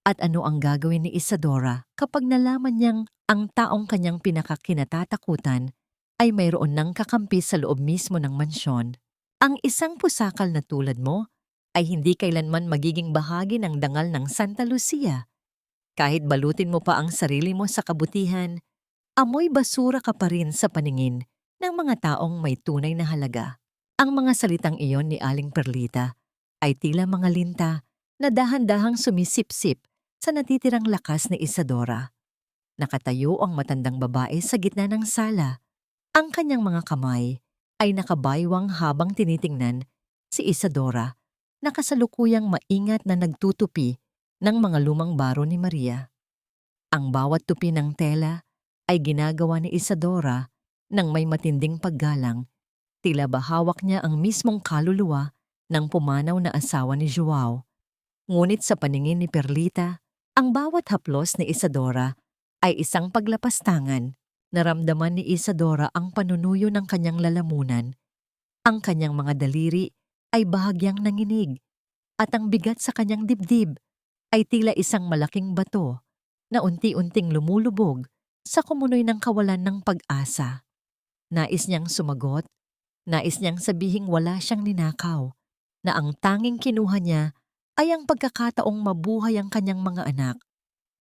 At ano ang gagawin ni Isadora kapag nalaman niyang ang taong kanyang pinakakinatatakutan ay mayroon ng kakampi sa loob mismo ng mansyon? Ang isang pusakal na tulad mo ay hindi kailanman magiging bahagi ng dangal ng Santa Lucia. Kahit balutin mo pa ang sarili mo sa kabutihan, amoy basura ka pa rin sa paningin ng mga taong may tunay na halaga. Ang mga salitang iyon ni Aling Perlita ay tila mga linta na dahan-dahang sumisipsip sa natitirang lakas ni Isadora. Nakatayo ang matandang babae sa gitna ng sala. Ang kanyang mga kamay ay nakabaywang habang tinitingnan si Isadora na kasalukuyang maingat na nagtutupi ng mga lumang baro ni Maria. Ang bawat tupi ng tela ay ginagawa ni Isadora ng may matinding paggalang, tila ba hawak niya ang mismong kaluluwa ng pumanaw na asawa ni Joao. Ngunit sa paningin ni Perlita, ang bawat haplos ni Isadora ay isang paglapastangan. Naramdaman ni Isadora ang panunuyo ng kanyang lalamunan. Ang kanyang mga daliri ay bahagyang nanginig at ang bigat sa kanyang dibdib ay tila isang malaking bato na unti-unting lumulubog sa kumunoy ng kawalan ng pag-asa. Nais niyang sumagot, nais niyang sabihing wala siyang ninakaw, na ang tanging kinuha niya ay ang pagkakataong mabuhay ang kanyang mga anak.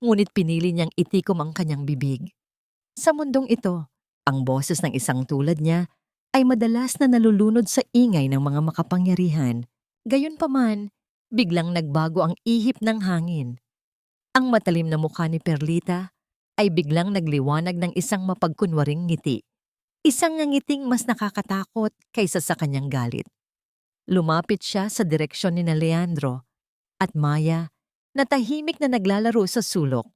Ngunit pinili niyang itikom ang kanyang bibig. Sa mundong ito, ang boses ng isang tulad niya ay madalas na nalulunod sa ingay ng mga makapangyarihan. Gayunpaman, biglang nagbago ang ihip ng hangin. Ang matalim na mukha ni Perlita ay biglang nagliwanag ng isang mapagkunwaring ngiti. Isang ngiting mas nakakatakot kaysa sa kanyang galit. Lumapit siya sa direksyon ni Leandro at Maya na tahimik na naglalaro sa sulok.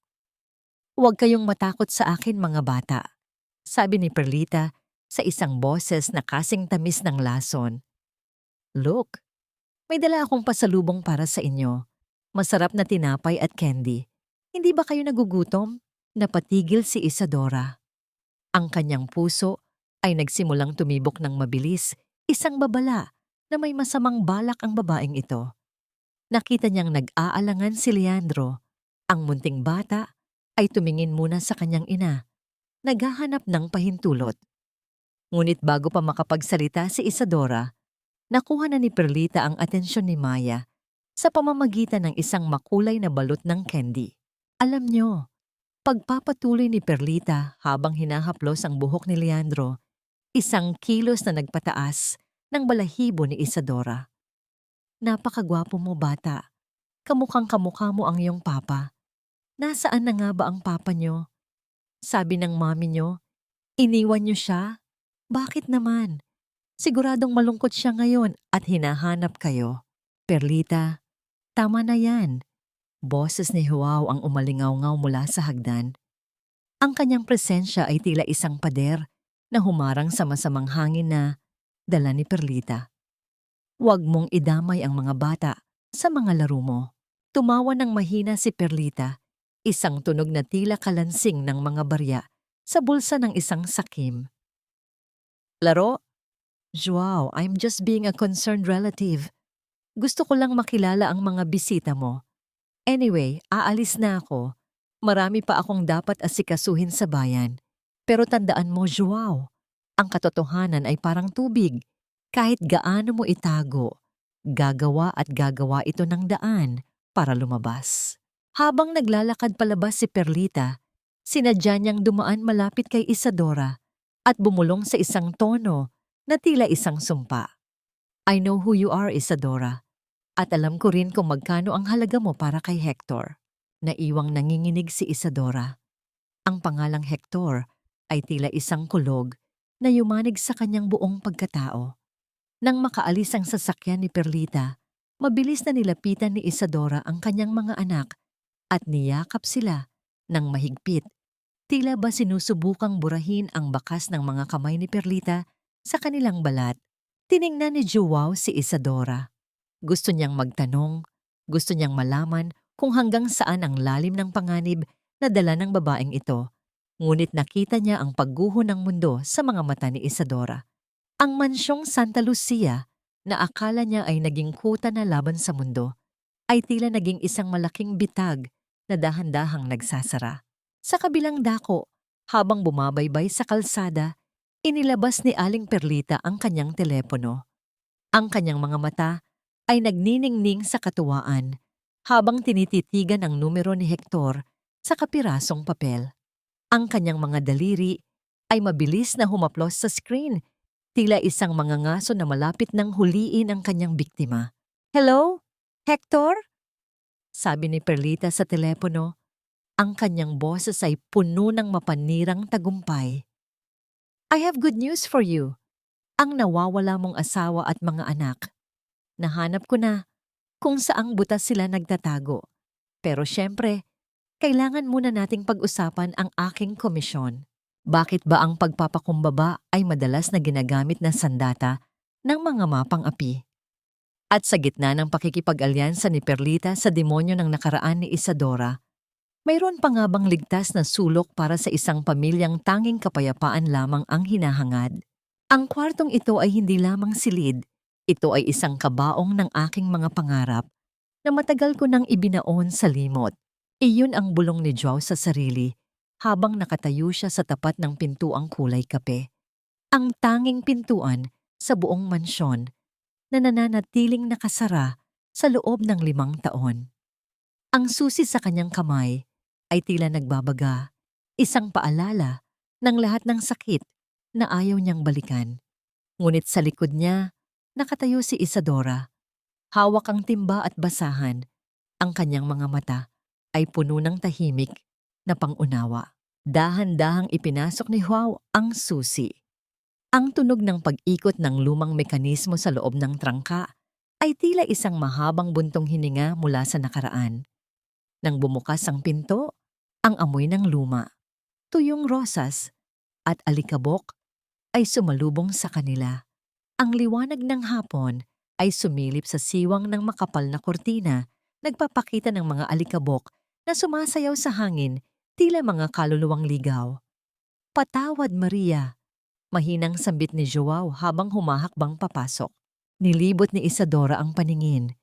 "Huwag kayong matakot sa akin, mga bata," sabi ni Perlita sa isang boses na kasing tamis ng lason. "Look, may dala akong pasalubong para sa inyo. Masarap na tinapay at candy. Hindi ba kayo nagugutom?" Napatigil si Isadora. Ang kanyang puso ay nagsimulang tumibok ng mabilis, isang babala na may masamang balak ang babaeng ito. Nakita niyang nag-aalangan si Leandro. Ang munting bata ay tumingin muna sa kanyang ina, naghahanap ng pahintulot. Ngunit bago pa makapagsalita si Isadora, nakuha na ni Perlita ang atensyon ni Maya sa pamamagitan ng isang makulay na balot ng candy. Alam niyo, pagpapatuloy ni Perlita habang hinahaplos ang buhok ni Leandro, isang kilos na nagpataas ng balahibo ni Isadora. "Napakagwapo mo, bata. Kamukhang kamukha mo ang iyong papa. Nasaan na nga ba ang papa niyo? Sabi ng mami niyo, iniwan niyo siya? Bakit naman? Siguradong malungkot siya ngayon at hinahanap kayo." "Perlita, tama na yan." Boses ni Joao ang umalingaw-ngaw mula sa hagdan. Ang kanyang presensya ay tila isang pader na humarang sa masamang hangin na dala ni Perlita. "Huwag mong idamay ang mga bata sa mga laro mo." Tumawa ng mahina si Perlita, isang tunog na tila kalansing ng mga barya sa bulsa ng isang sakim. "Laro? Joao, I'm just being a concerned relative. Gusto ko lang makilala ang mga bisita mo. Anyway, aalis na ako. Marami pa akong dapat asikasuhin sa bayan. Pero tandaan mo, Joao, ang katotohanan ay parang tubig. Kahit gaano mo itago, gagawa at gagawa ito ng daan para lumabas." Habang naglalakad palabas si Perlita, sinadya niyang dumaan malapit kay Isadora at bumulong sa isang tono na tila isang sumpa. "I know who you are, Isadora. At alam ko rin kung magkano ang halaga mo para kay Hector." Naiwang nanginginig si Isadora. Ang pangalang Hector ay tila isang kulog na yumanig sa kanyang buong pagkatao. Nang makaalis ang sasakyan ni Perlita, mabilis na nilapitan ni Isadora ang kanyang mga anak at niyakap sila ng mahigpit. Tila ba sinusubukang burahin ang bakas ng mga kamay ni Perlita sa kanilang balat. Tiningnan ni Joao si Isadora. Gusto niyang magtanong, gusto niyang malaman kung hanggang saan ang lalim ng panganib na dala ng babaeng ito. Ngunit nakita niya ang pagguho ng mundo sa mga mata ni Isadora. Ang mansyong Santa Lucia, na akala niya ay naging kuta na laban sa mundo, ay tila naging isang malaking bitag na dahan-dahang nagsasara. Sa kabilang dako, habang bumabaybay sa kalsada, inilabas ni Aling Perlita ang kanyang telepono. Ang kanyang mga mata ay nagniningning sa katuwaan habang tinititigan ang numero ni Hector sa kapirasong papel. Ang kanyang mga daliri ay mabilis na humaplos sa screen, tila isang mangangaso na malapit nang huliin ang kanyang biktima. "Hello? Hector?" Sabi ni Perlita sa telepono. Ang kanyang boses ay puno ng mapanirang tagumpay. "I have good news for you. Ang nawawala mong asawa at mga anak. Nahanap ko na kung saang butas sila nagtatago. Pero syempre, kailangan muna nating pag-usapan ang aking komisyon. Bakit ba ang pagpapakumbaba ay madalas na ginagamit na sandata ng mga mapang-api?" At sa gitna ng pakikipag-alyansa ni Perlita sa demonyo ng nakaraan ni Isadora, mayroon pa nga bang ligtas na sulok para sa isang pamilyang tanging kapayapaan lamang ang hinahangad? Ang kwartong ito ay hindi lamang silid, ito ay isang kabaong ng aking mga pangarap na matagal ko nang ibinaon sa limot. Iyon ang bulong ni Joao sa sarili habang nakatayo siya sa tapat ng pintuang kulay kape. Ang tanging pintuan sa buong mansyon na nananatiling nakasara sa loob ng 5 taon. Ang susi sa kanyang kamay ay tila nagbabaga, isang paalala ng lahat ng sakit na ayaw niyang balikan. Ngunit sa likod niya, nakatayo si Isadora. Hawak ang timba at basahan. Ang kanyang mga mata ay puno ng tahimik na pangunawa. Dahan-dahang ipinasok ni Joao ang susi. Ang tunog ng pag-ikot ng lumang mekanismo sa loob ng trangka ay tila isang mahabang buntong hininga mula sa nakaraan. Nang bumukas ang pinto, ang amoy ng luma, tuyong rosas at alikabok ay sumalubong sa kanila. Ang liwanag ng hapon ay sumilip sa siwang ng makapal na kortina, nagpapakita ng mga alikabok na sumasayaw sa hangin, tila mga kaluluwang ligaw. "Patawad, Maria," mahinang sambit ni Joao habang humahakbang papasok. Nilibot ni Isadora ang paningin.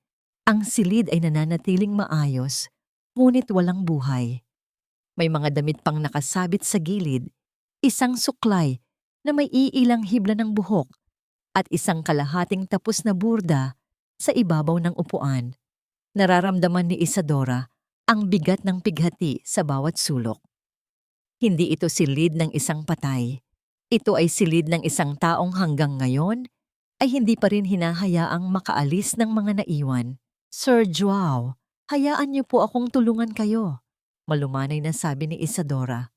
Ang silid ay nananatiling maayos, ngunit walang buhay. May mga damit pang nakasabit sa gilid, isang suklay na may iilang hibla ng buhok at isang kalahating tapos na burda sa ibabaw ng upuan. Nararamdaman ni Isadora ang bigat ng pighati sa bawat sulok. Hindi ito silid ng isang patay. Ito ay silid ng isang taong hanggang ngayon ay hindi pa rin hinahayaang makaalis ng mga naiwan. "Sir Joao, hayaan niyo po akong tulungan kayo," malumanay na sabi ni Isadora.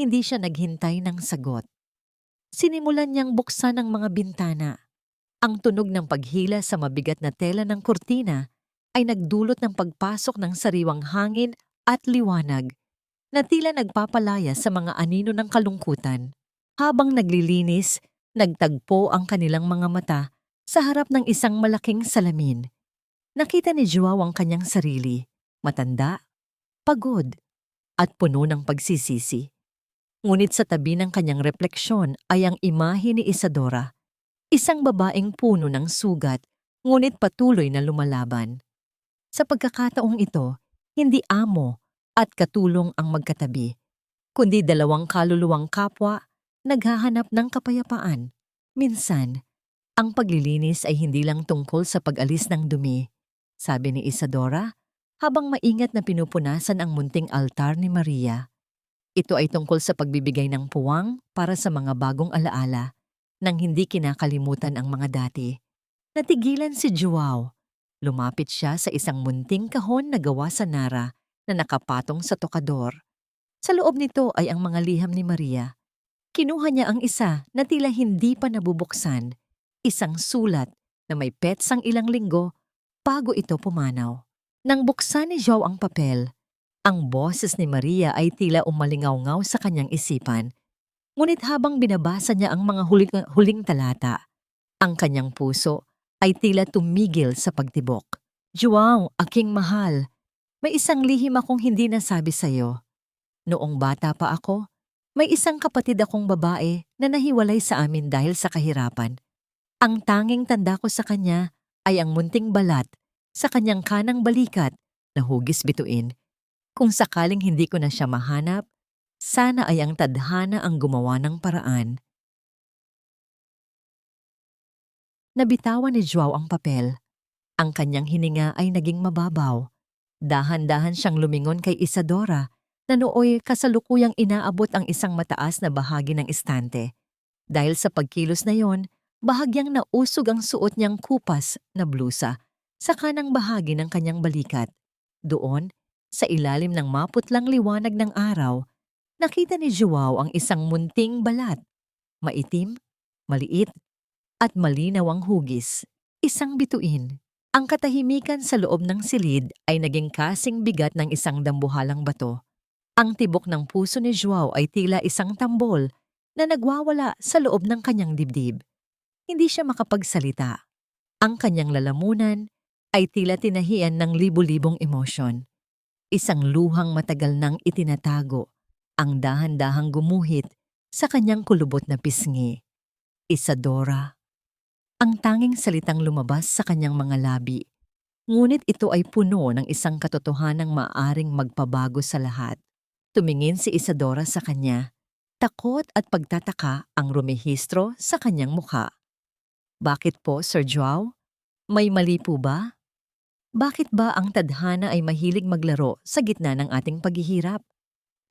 Hindi siya naghintay ng sagot. Sinimulan niyang buksan ang mga bintana. Ang tunog ng paghila sa mabigat na tela ng kurtina ay nagdulot ng pagpasok ng sariwang hangin at liwanag na tila nagpapalaya sa mga anino ng kalungkutan. Habang naglilinis, nagtagpo ang kanilang mga mata sa harap ng isang malaking salamin. Nakita ni Joao ang kanyang sarili, matanda, pagod, at puno ng pagsisisi. Ngunit sa tabi ng kanyang refleksyon ay ang imahe ni Isadora, isang babaeng puno ng sugat, ngunit patuloy na lumalaban. Sa pagkakataong ito, hindi amo at katulong ang magkatabi, kundi dalawang kaluluwang kapwa naghahanap ng kapayapaan. Minsan, ang paglilinis ay hindi lang tungkol sa pag-alis ng dumi, sabi ni Isadora habang maingat na pinupunasan ang munting altar ni Maria. Ito ay tungkol sa pagbibigay ng puwang para sa mga bagong alaala nang hindi kinakalimutan ang mga dati. Natigilan si Joao. Lumapit siya sa isang munting kahon na gawa sa nara na nakapatong sa tokador. Sa loob nito ay ang mga liham ni Maria. Kinuha niya ang isa na tila hindi pa nabubuksan, isang sulat na may petsang ilang linggo bago ito pumanaw. Nang buksan ni Joao ang papel, ang boses ni Maria ay tila umalingaw-ngaw sa kanyang isipan. Ngunit habang binabasa niya ang mga huling talata, ang kanyang puso ay tila tumigil sa pagtibok. "Joao, aking mahal, may isang lihim akong hindi nasabi sa iyo. Noong bata pa ako, May isang kapatid akong babae na nahiwalay sa amin dahil sa kahirapan. Ang tanging tanda ko sa kanya ay ang munting balat sa kanyang kanang balikat na hugis bituin. Kung sakaling hindi ko na siya mahanap, sana ay ang tadhana ang gumawa ng paraan. Nabitawan ni Joao ang papel. Ang kanyang hininga ay naging mababaw. Dahan-dahan siyang lumingon kay Isadora na nooy kasalukuyang inaabot ang isang mataas na bahagi ng istante. Dahil sa pagkilos na yon, bahagyang nausog ang suot niyang kupas na blusa sa kanang bahagi ng kanyang balikat. Doon, sa ilalim ng maputlang liwanag ng araw, nakita ni Joao ang isang munting balat. Maitim, maliit, at malinaw ang hugis. Isang bituin. Ang katahimikan sa loob ng silid ay naging kasing bigat ng isang dambuhalang bato. Ang tibok ng puso ni Joao ay tila isang tambol na nagwawala sa loob ng kanyang dibdib. Hindi siya makapagsalita. Ang kanyang lalamunan ay tila tinahian ng libu-libong emosyon. Isang luhang matagal nang itinatago, ang dahan-dahang gumuhit sa kanyang kulubot na pisngi. Isadora. Ang tanging salitang lumabas sa kanyang mga labi. Ngunit ito ay puno ng isang katotohanang maaaring magpabago sa lahat. Tumingin si Isadora sa kanya. Takot at pagtataka ang rumehistro sa kanyang mukha. Bakit po, Sir Joao? May mali po ba? Bakit ba ang tadhana ay mahilig maglaro sa gitna ng ating paghihirap?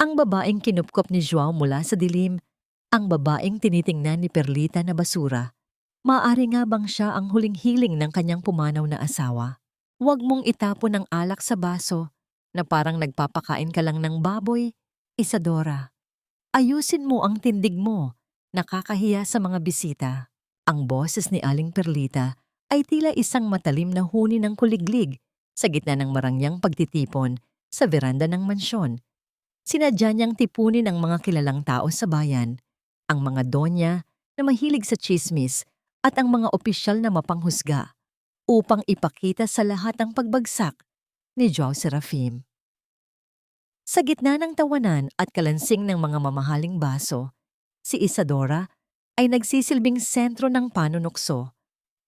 Ang babaeng kinupkop ni Joao mula sa dilim, ang babaeng tinitingnan ni Perlita na basura. Maaari nga bang siya ang huling hiling ng kanyang pumanaw na asawa? Huwag mong itapon ang alak sa baso na parang nagpapakain ka lang ng baboy, Isadora. Ayusin mo ang tindig mo, nakakahiya sa mga bisita. Ang boses ni Aling Perlita ay tila isang matalim na huni ng kuliglig sa gitna ng marangyang pagtitipon sa veranda ng mansyon. Sinadya niyang tipunin ang mga kilalang tao sa bayan, ang mga donya na mahilig sa chismis at ang mga opisyal na mapanghusga upang ipakita sa lahat ang pagbagsak ni Joao Serafim. Sa gitna ng tawanan at kalansing ng mga mamahaling baso, si Isadora ay nagsisilbing sentro ng panunukso.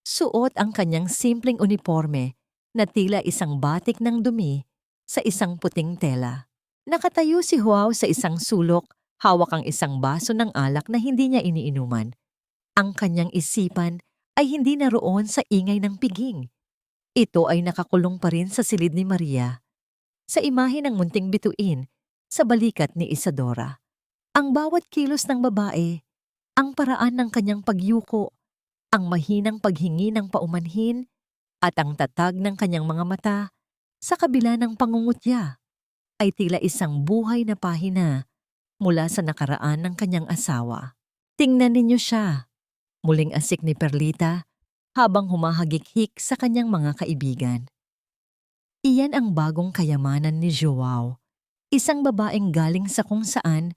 Suot ang kanyang simpleng uniforme na tila isang batik ng dumi sa isang puting tela. Nakatayo si Joao sa isang sulok, hawak ang isang baso ng alak na hindi niya iniinuman. Ang kanyang isipan ay hindi naroon sa ingay ng piging. Ito ay nakakulong pa rin sa silid ni Maria, sa imahe ng munting bituin sa balikat ni Isadora. Ang bawat kilos ng babae, ang paraan ng kanyang pagyuko, ang mahinang paghingi ng paumanhin, at ang tatag ng kanyang mga mata sa kabila ng pangungutya ay tila isang buhay na pahina mula sa nakaraan ng kanyang asawa. Tingnan ninyo siya. Muling asik ni Perlita habang humahagik-hik sa kanyang mga kaibigan. Iyan ang bagong kayamanan ni Joao, isang babaeng galing sa kung saan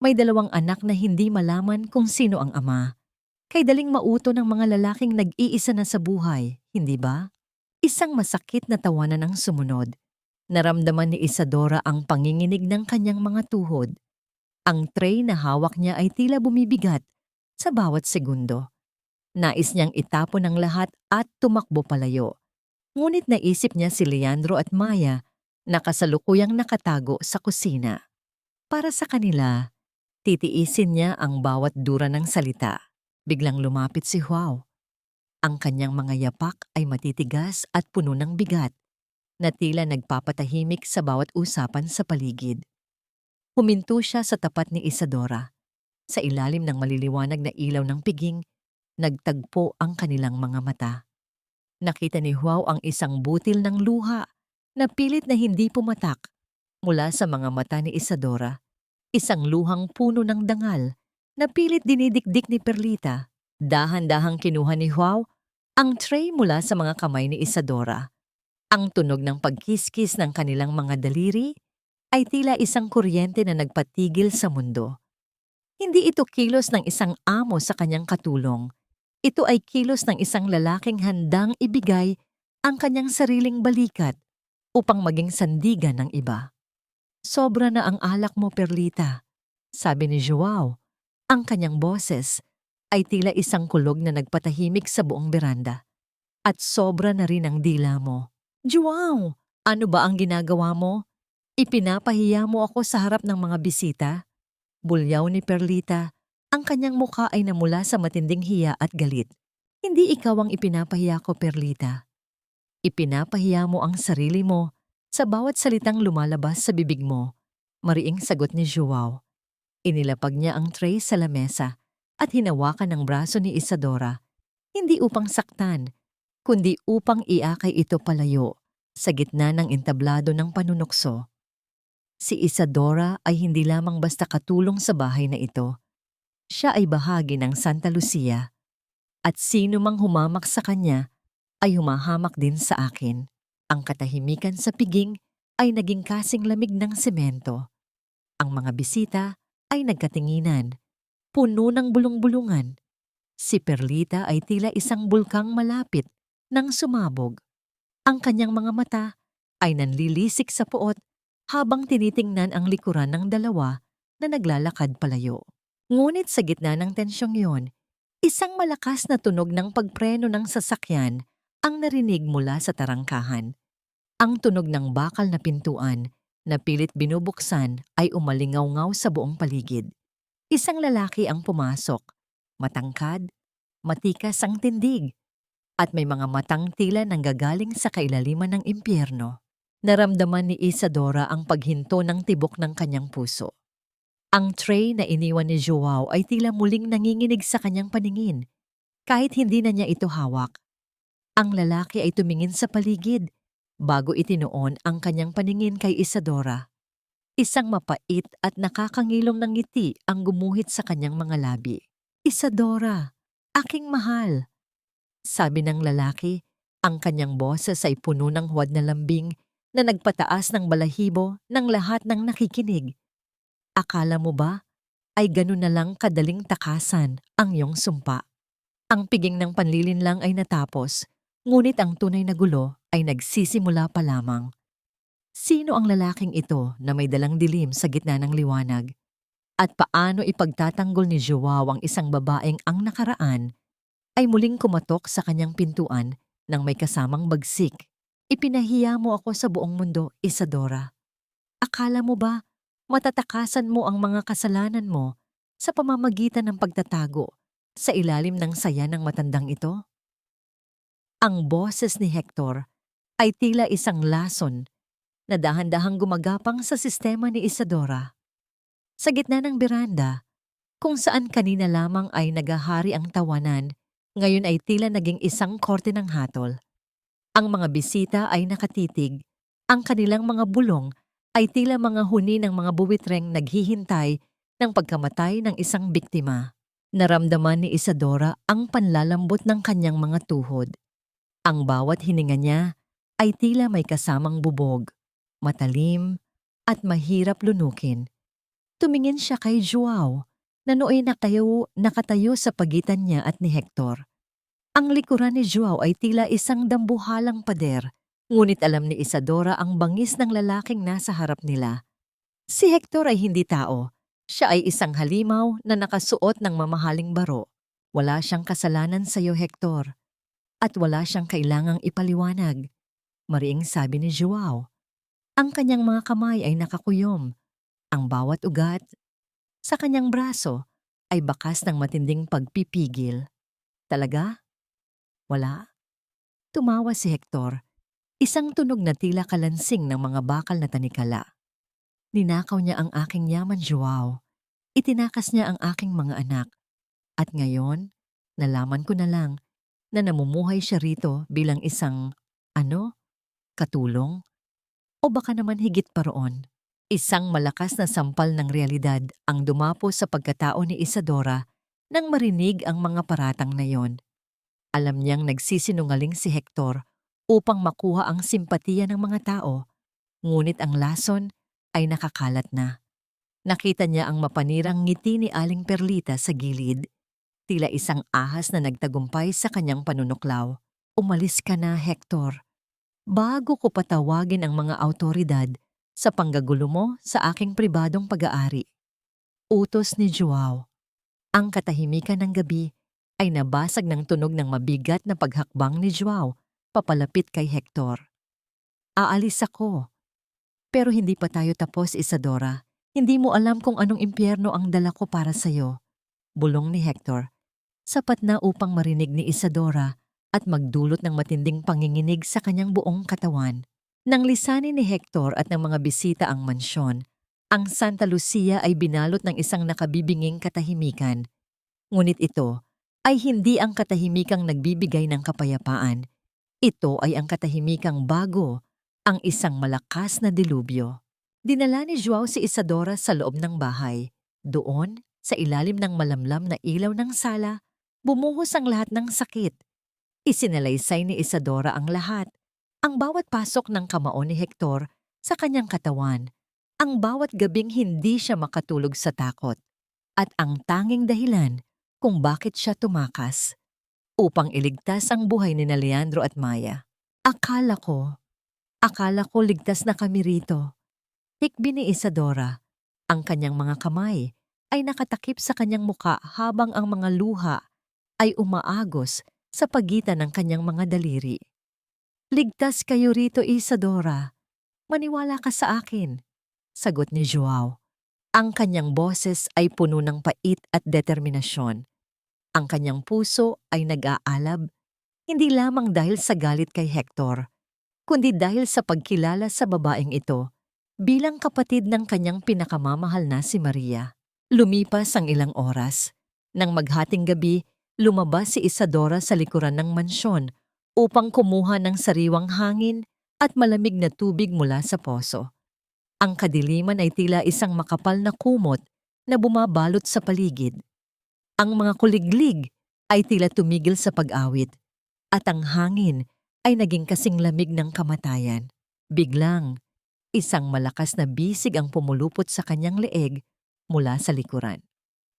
may dalawang anak na hindi malaman kung sino ang ama. Kay daling mauto ng mga lalaking nag-iisa na sa buhay, hindi ba? Isang masakit na tawanan ang sumunod. Naramdaman ni Isadora ang panginginig ng kanyang mga tuhod. Ang tray na hawak niya ay tila bumibigat sa bawat segundo. Nais niyang itapon ang lahat at tumakbo palayo. Ngunit naisip niya si Leandro at Maya na kasalukuyang nakatago sa kusina. Para sa kanila, titiisin niya ang bawat dura ng salita. Biglang lumapit si Joao. Ang kanyang mga yapak ay matitigas at puno ng bigat, na tila nagpapatahimik sa bawat usapan sa paligid. Huminto siya sa tapat ni Isadora. Sa ilalim ng maliliwanag na ilaw ng piging, nagtagpo ang kanilang mga mata. Nakita ni Joao ang isang butil ng luha na pilit na hindi pumatak mula sa mga mata ni Isadora. Isang luhang puno ng dangal na pilit dinidikdik ni Perlita. Dahan-dahang kinuha ni Joao ang tray mula sa mga kamay ni Isadora. Ang tunog ng pagkiskis ng kanilang mga daliri ay tila isang kuryente na nagpatigil sa mundo. Hindi ito kilos ng isang amo sa kanyang katulong. Ito ay kilos ng isang lalaking handang ibigay ang kanyang sariling balikat upang maging sandigan ng iba. Sobra na ang alak mo, Perlita. sabi ni Joao. Ang kanyang boses ay tila isang kulog na nagpatahimik sa buong beranda. At sobra na rin ang dila mo. Joao, ano ba ang ginagawa mo? Ipinapahiya mo ako sa harap ng mga bisita? Bulyaw ni Perlita. Ang kanyang mukha ay namula sa matinding hiya at galit. Hindi ikaw ang ipinapahiya ko, Perlita. Ipinapahiya mo ang sarili mo sa bawat salitang lumalabas sa bibig mo. Mariing sagot ni Joao. Inilapag niya ang tray sa lamesa at hinawakan ang braso ni Isadora. Hindi upang saktan, kundi upang iakay ito palayo sa gitna ng entablado ng panunukso. Si Isadora ay hindi lamang basta katulong sa bahay na ito. Siya ay bahagi ng Santa Lucia at sino mang humamak sa kanya ay humahamak din sa akin. Ang katahimikan sa piging ay naging kasing lamig ng semento. Ang mga bisita ay nagkatinginan, puno ng bulong-bulungan. Si Perlita ay tila isang bulkang malapit nang sumabog. Ang kanyang mga mata ay nanlilisik sa puot habang tinitingnan ang likuran ng dalawa na naglalakad palayo. Ngunit sa gitna ng tensyong yon, isang malakas na tunog ng pagpreno ng sasakyan ang narinig mula sa tarangkahan. Ang tunog ng bakal na pintuan na pilit binubuksan ay umalingaw-ngaw sa buong paligid. Isang lalaki ang pumasok, matangkad, matikas ang tindig, at may mga matang tila nanggagaling sa kailaliman ng impyerno. Naramdaman ni Isadora ang paghinto ng tibok ng kanyang puso. Ang tray na iniwan ni Joao ay tila muling nanginginig sa kanyang paningin, kahit hindi na niya ito hawak. Ang lalaki ay tumingin sa paligid, bago itinoon ang kanyang paningin kay Isadora. Isang mapait at nakakangilong ng ngiti ang gumuhit sa kanyang mga labi. Isadora, aking mahal, sabi ng lalaki, ang kanyang boses ay puno ng huwad na lambing na nagpataas ng balahibo ng lahat ng nakikinig. Akala mo ba ay ganun na lang kadaling takasan ang iyong sumpa? Ang piging ng panlilinlang ay natapos, ngunit ang tunay na gulo ay nagsisimula pa lamang. Sino ang lalaking ito na may dalang dilim sa gitna ng liwanag? At paano ipagtatanggol ni Joao ang isang babaeng ang nakaraan ay muling kumatok sa kanyang pintuan nang may kasamang bagsik? Ipinahiya mo ako sa buong mundo, Isadora. Akala mo ba matatakasan mo ang mga kasalanan mo sa pamamagitan ng pagtatago sa ilalim ng saya ng matandang ito? Ang boses ni Hector ay tila isang lason na dahan-dahang gumagapang sa sistema ni Isadora. Sa gitna ng beranda, kung saan kanina lamang ay nagahari ang tawanan, ngayon ay tila naging isang korte ng hatol. Ang mga bisita ay nakatitig, ang kanilang mga bulong ay tila mga huni ng mga buwitreng naghihintay ng pagkamatay ng isang biktima. Naramdaman ni Isadora ang panlalambot ng kanyang mga tuhod. Ang bawat hininga niya ay tila may kasamang bubog, matalim at mahirap lunukin. Tumingin siya kay Joao na nooy nakatayo sa pagitan niya at ni Hector. Ang likuran ni Joao ay tila isang dambuhalang pader, ngunit alam ni Isadora ang bangis ng lalaking nasa harap nila. Si Hector ay hindi tao. Siya ay isang halimaw na nakasuot ng mamahaling baro. Wala siyang kasalanan sa iyo, Hector. At wala siyang kailangang ipaliwanag. Mariing sabi ni Joao. Ang kanyang mga kamay ay nakakuyom. Ang bawat ugat sa kanyang braso ay bakas ng matinding pagpipigil. Talaga? Wala? Tumawa si Hector. Isang tunog na tila kalansing ng mga bakal na tanikala. Ninakaw niya ang aking yaman, Joao. Itinakas niya ang aking mga anak. At ngayon, nalaman ko na lang na namumuhay siya rito bilang isang, katulong? O baka naman higit pa roon. Isang malakas na sampal ng realidad ang dumapo sa pagkatao ni Isadora nang marinig ang mga paratang na yon. Alam niyang nagsisinungaling si Hector upang makuha ang simpatiya ng mga tao, ngunit ang lason ay nakakalat na. Nakita niya ang mapanirang ngiti ni Aling Perlita sa gilid, tila isang ahas na nagtagumpay sa kanyang panunuklaw. Umalis ka na, Hector. Bago ko patawagin ang mga awtoridad sa panggagulo mo sa aking pribadong pag-aari. Utos ni Joao. Ang katahimikan ng gabi ay nabasag ng tunog ng mabigat na paghakbang ni Joao papalapit kay Hector. Aalis ako. Pero hindi pa tayo tapos, Isadora. Hindi mo alam kung anong impyerno ang dala ko para sa'yo. Bulong ni Hector. Sapat na upang marinig ni Isadora at magdulot ng matinding panginginig sa kanyang buong katawan. Nang lisanin ni Hector at ng mga bisita ang mansyon, ang Santa Lucia ay binalot ng isang nakabibinging katahimikan. Ngunit ito ay hindi ang katahimikang nagbibigay ng kapayapaan. Ito ay ang katahimikang bago, ang isang malakas na dilubyo. Dinala ni Joao si Isadora sa loob ng bahay. Doon, sa ilalim ng malamlam na ilaw ng sala, bumuhos ang lahat ng sakit. Isinalaysay ni Isadora ang lahat. Ang bawat pasok ng kamao ni Hector sa kanyang katawan. Ang bawat gabing hindi siya makatulog sa takot. At ang tanging dahilan kung bakit siya tumakas upang iligtas ang buhay ni Leandro at Maya. Akala ko ligtas na kami rito. Hikbi ni Isadora. Ang kanyang mga kamay ay nakatakip sa kanyang muka habang ang mga luha ay umaagos sa pagitan ng kanyang mga daliri. Ligtas kayo rito, Isadora. Maniwala ka sa akin, sagot ni Joao. Ang kanyang boses ay puno ng pait at determinasyon. Ang kanyang puso ay nag-aalab, hindi lamang dahil sa galit kay Hector, kundi dahil sa pagkilala sa babaeng ito bilang kapatid ng kanyang pinakamamahal na si Maria. Lumipas ang ilang oras. Nang maghating gabi, lumabas si Isadora sa likuran ng mansyon upang kumuha ng sariwang hangin at malamig na tubig mula sa poso. Ang kadiliman ay tila isang makapal na kumot na bumabalot sa paligid. Ang mga kuliglig ay tila tumigil sa pag-awit at ang hangin ay naging kasing lamig ng kamatayan. Biglang, isang malakas na bisig ang pumulupot sa kanyang leeg mula sa likuran.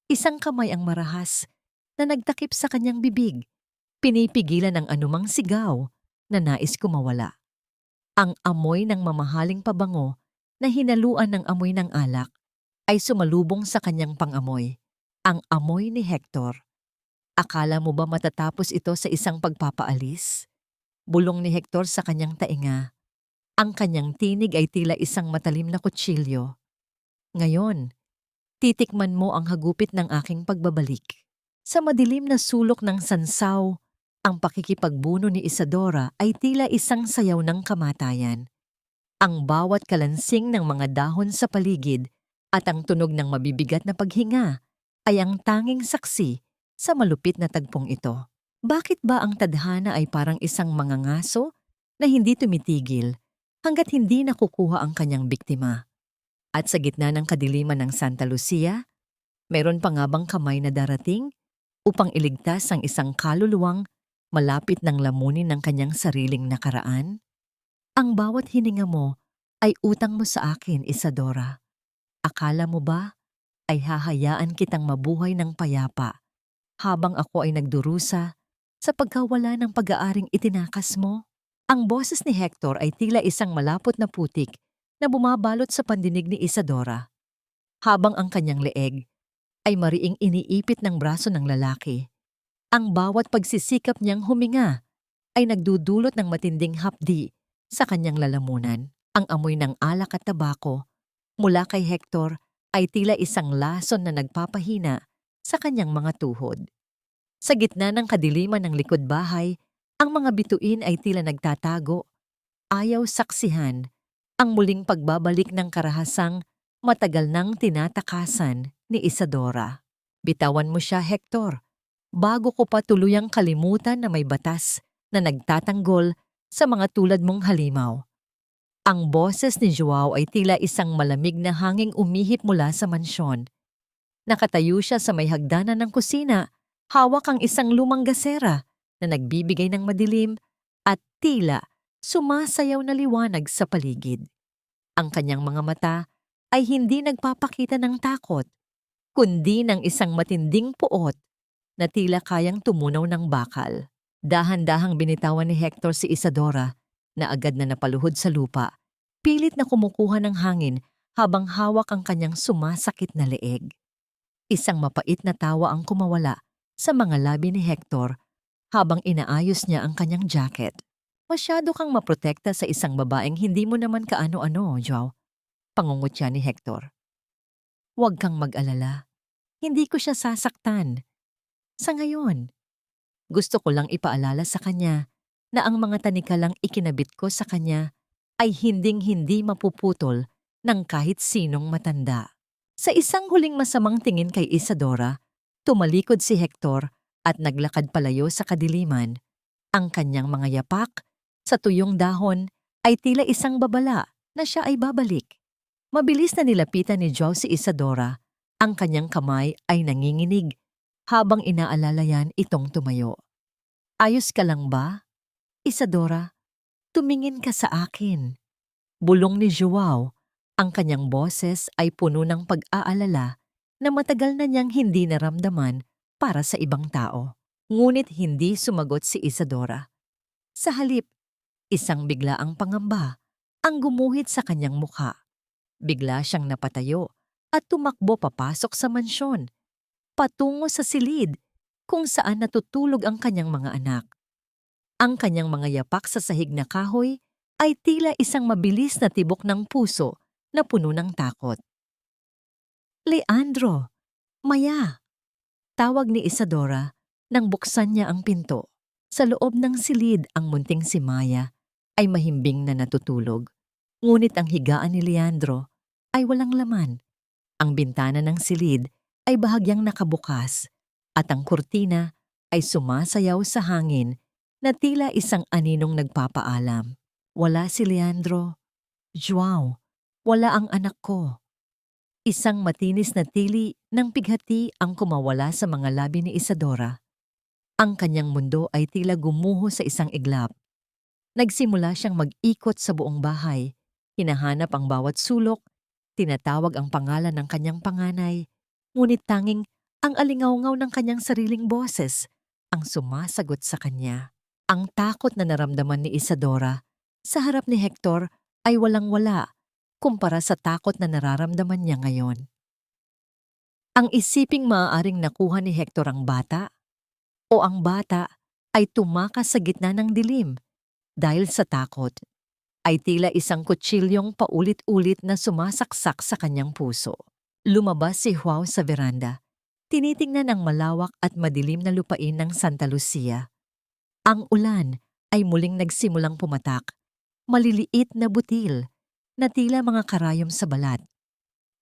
Isang kamay ang marahas na nagtakip sa kanyang bibig, pinipigilan ang anumang sigaw na nais kumawala. Ang amoy ng mamahaling pabango na hinaluan ng amoy ng alak ay sumalubong sa kanyang pangamoy, ang amoy ni Hector. Akala mo ba matatapos ito sa isang pagpapaalis? Bulong ni Hector sa kanyang tainga. Ang kanyang tinig ay tila isang matalim na kutsilyo. Ngayon, titikman mo ang hagupit ng aking pagbabalik. Sa madilim na sulok ng sansaw, ang pakikipagbuno ni Isadora ay tila isang sayaw ng kamatayan. Ang bawat kalansing ng mga dahon sa paligid at ang tunog ng mabibigat na paghinga ay ang tanging saksi sa malupit na tagpong ito. Bakit ba ang tadhana ay parang isang mangangaso na hindi tumitigil hanggat hindi nakukuha ang kanyang biktima? At sa gitna ng kadiliman ng Santa Lucia, meron pa nga bang kamay na darating upang iligtas ang isang kaluluwang malapit ng lamunin ng kanyang sariling nakaraan? Ang bawat hininga mo ay utang mo sa akin, Isadora. Akala mo ba ay hahayaan kitang mabuhay ng payapa habang ako ay nagdurusa sa pagkawala ng pag-aaring itinakas mo? Ang boses ni Hector ay tila isang malapot na putik na bumabalot sa pandinig ni Isadora, habang ang kanyang leeg ay mariing iniipit ng braso ng lalaki. Ang bawat pagsisikap niyang huminga ay nagdudulot ng matinding hapdi sa kanyang lalamunan. Ang amoy ng alak at tabako mula kay Hector ay tila isang lason na nagpapahina sa kanyang mga tuhod. Sa gitna ng kadiliman ng likod bahay, ang mga bituin ay tila nagtatago. Ayaw saksihan ang muling pagbabalik ng karahasang matagal nang tinatakasan ni Isadora. Bitawan mo siya, Hector, bago ko pa tuluyang kalimutan na may batas na nagtatanggol sa mga tulad mong halimaw. Ang boses ni Joao ay tila isang malamig na hanging umihip mula sa mansyon. Nakatayo siya sa may hagdanan ng kusina, hawak ang isang lumang gasera na nagbibigay ng madilim at tila sumasayaw na liwanag sa paligid. Ang kanyang mga mata ay hindi nagpapakita ng takot, kundi ng isang matinding puot na tila kayang tumunaw ng bakal. Dahan-dahang binitawan ni Hector si Isadora na agad na napaluhod sa lupa, pilit na kumukuha ng hangin habang hawak ang kanyang sumasakit na leeg. Isang mapait na tawa ang kumawala sa mga labi ni Hector habang inaayos niya ang kanyang jacket. Masyado kang maprotekta sa isang babaeng hindi mo naman kaano-ano, Joao. Pangungutya ni Hector. Huwag kang mag-alala. Hindi ko siya sasaktan. Sa ngayon, gusto ko lang ipaalala sa kanya na ang mga tanikalang ikinabit ko sa kanya ay hinding-hindi mapuputol ng kahit sinong matanda. Sa isang huling masamang tingin kay Isadora, tumalikod si Hector at naglakad palayo sa kadiliman. Ang kanyang mga yapak sa tuyong dahon ay tila isang babala na siya ay babalik. Mabilis na nilapitan ni Joao si Isadora. Ang kanyang kamay ay nanginginig habang inaalala yan itong tumayo. Ayos ka lang ba? Isadora, tumingin ka sa akin. Bulong ni Joao. Ang kanyang boses ay puno ng pag-aalala na matagal na niyang hindi naramdaman para sa ibang tao. Ngunit hindi sumagot si Isadora. Sa halip, isang biglaang pangamba ang gumuhit sa kanyang mukha. Bigla siyang napatayo at tumakbo papasok sa mansyon, patungo sa silid kung saan natutulog ang kanyang mga anak. Ang kanyang mga yapak sa sahig na kahoy ay tila isang mabilis na tibok ng puso na puno ng takot. Leandro! Maya! Tawag ni Isadora nang buksan niya ang pinto. Sa loob ng silid ang munting si Maya ay mahimbing na natutulog. Ngunit ang higaan ni Leandro ay walang laman. Ang bintana ng silid ay bahagyang nakabukas at ang kurtina ay sumasayaw sa hangin na tila isang aninong nagpapaalam. Wala si Leandro. Joao, wala ang anak ko. Isang matinis na tili ng pighati ang kumawala sa mga labi ni Isadora. Ang kanyang mundo ay tila gumuho sa isang iglap. Nagsimula siyang mag-ikot sa buong bahay. Hinahanap ang bawat sulok, tinatawag ang pangalan ng kanyang panganay, ngunit tanging ang alingawngaw ng kanyang sariling boses ang sumasagot sa kanya. Ang takot na naramdaman ni Isadora sa harap ni Hector ay walang-wala kumpara sa takot na nararamdaman niya ngayon. Ang isiping maaaring nakuha ni Hector ang bata o ang bata ay tumakas sa gitna ng dilim dahil sa takot ay tila isang kutsilyong paulit-ulit na sumasaksak sa kanyang puso. Lumabas si Joao sa veranda. Tinitingnan ang malawak at madilim na lupain ng Santa Lucia. Ang ulan ay muling nagsimulang pumatak. Maliliit na butil na tila mga karayom sa balat.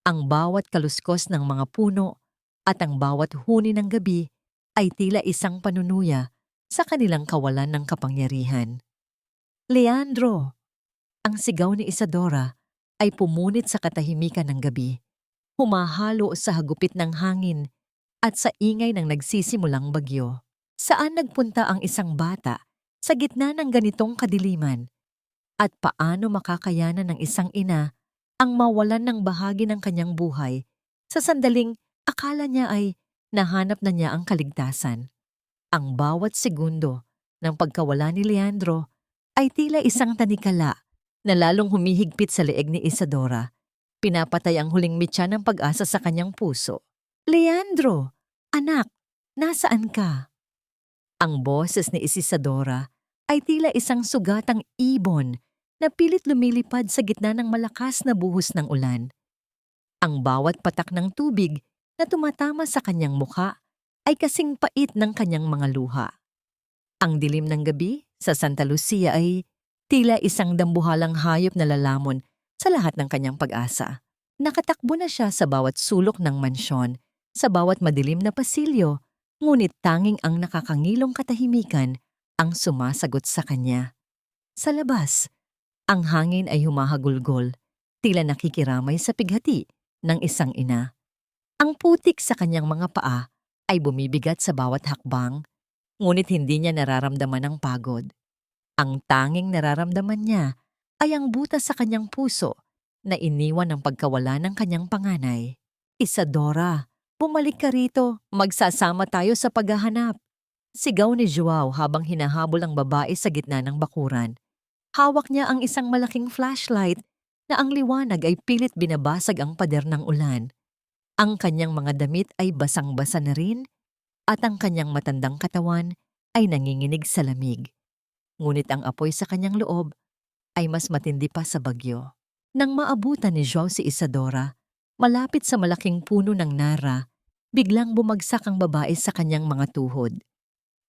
Ang bawat kaluskos ng mga puno at ang bawat huni ng gabi ay tila isang panunuya sa kanilang kawalan ng kapangyarihan. Leandro! Ang sigaw ni Isadora ay pumunit sa katahimikan ng gabi, humahalo sa hagupit ng hangin at sa ingay ng nagsisimulang bagyo. Saan nagpunta ang isang bata sa gitna ng ganitong kadiliman? At paano makakayanan ng isang ina ang mawalan ng bahagi ng kanyang buhay sa sandaling akala niya ay nahanap na niya ang kaligtasan? Ang bawat segundo ng pagkawala ni Leandro ay tila isang tanikala na lalong humihigpit sa leeg ni Isadora. Pinapatay ang huling mitya ng pag-asa sa kanyang puso. Leandro! Anak! Nasaan ka? Ang boses ni Isadora ay tila isang sugatang ibon na pilit lumilipad sa gitna ng malakas na buhos ng ulan. Ang bawat patak ng tubig na tumatama sa kanyang mukha ay kasing pait ng kanyang mga luha. Ang dilim ng gabi sa Santa Lucia ay tila isang dambuhalang hayop na lalamon sa lahat ng kanyang pag-asa. Nakatakbo na siya sa bawat sulok ng mansyon, sa bawat madilim na pasilyo, ngunit tanging ang nakakangilong katahimikan ang sumasagot sa kanya. Sa labas, ang hangin ay humahagulgol, tila nakikiramay sa pighati ng isang ina. Ang putik sa kanyang mga paa ay bumibigat sa bawat hakbang, ngunit hindi niya nararamdaman ang pagod. Ang tanging nararamdaman niya ay ang butas sa kanyang puso na iniwan ng pagkawala ng kanyang panganay. Isadora, bumalik ka rito, magsasama tayo sa paghahanap. Sigaw ni Joao habang hinahabol ang babae sa gitna ng bakuran. Hawak niya ang isang malaking flashlight na ang liwanag ay pilit binabasag ang pader ng ulan. Ang kanyang mga damit ay basang-basa na rin at ang kanyang matandang katawan ay nanginginig sa lamig. Ngunit ang apoy sa kanyang loob ay mas matindi pa sa bagyo. Nang maabutan ni Joao si Isadora, malapit sa malaking puno ng nara, biglang bumagsak ang babae sa kanyang mga tuhod.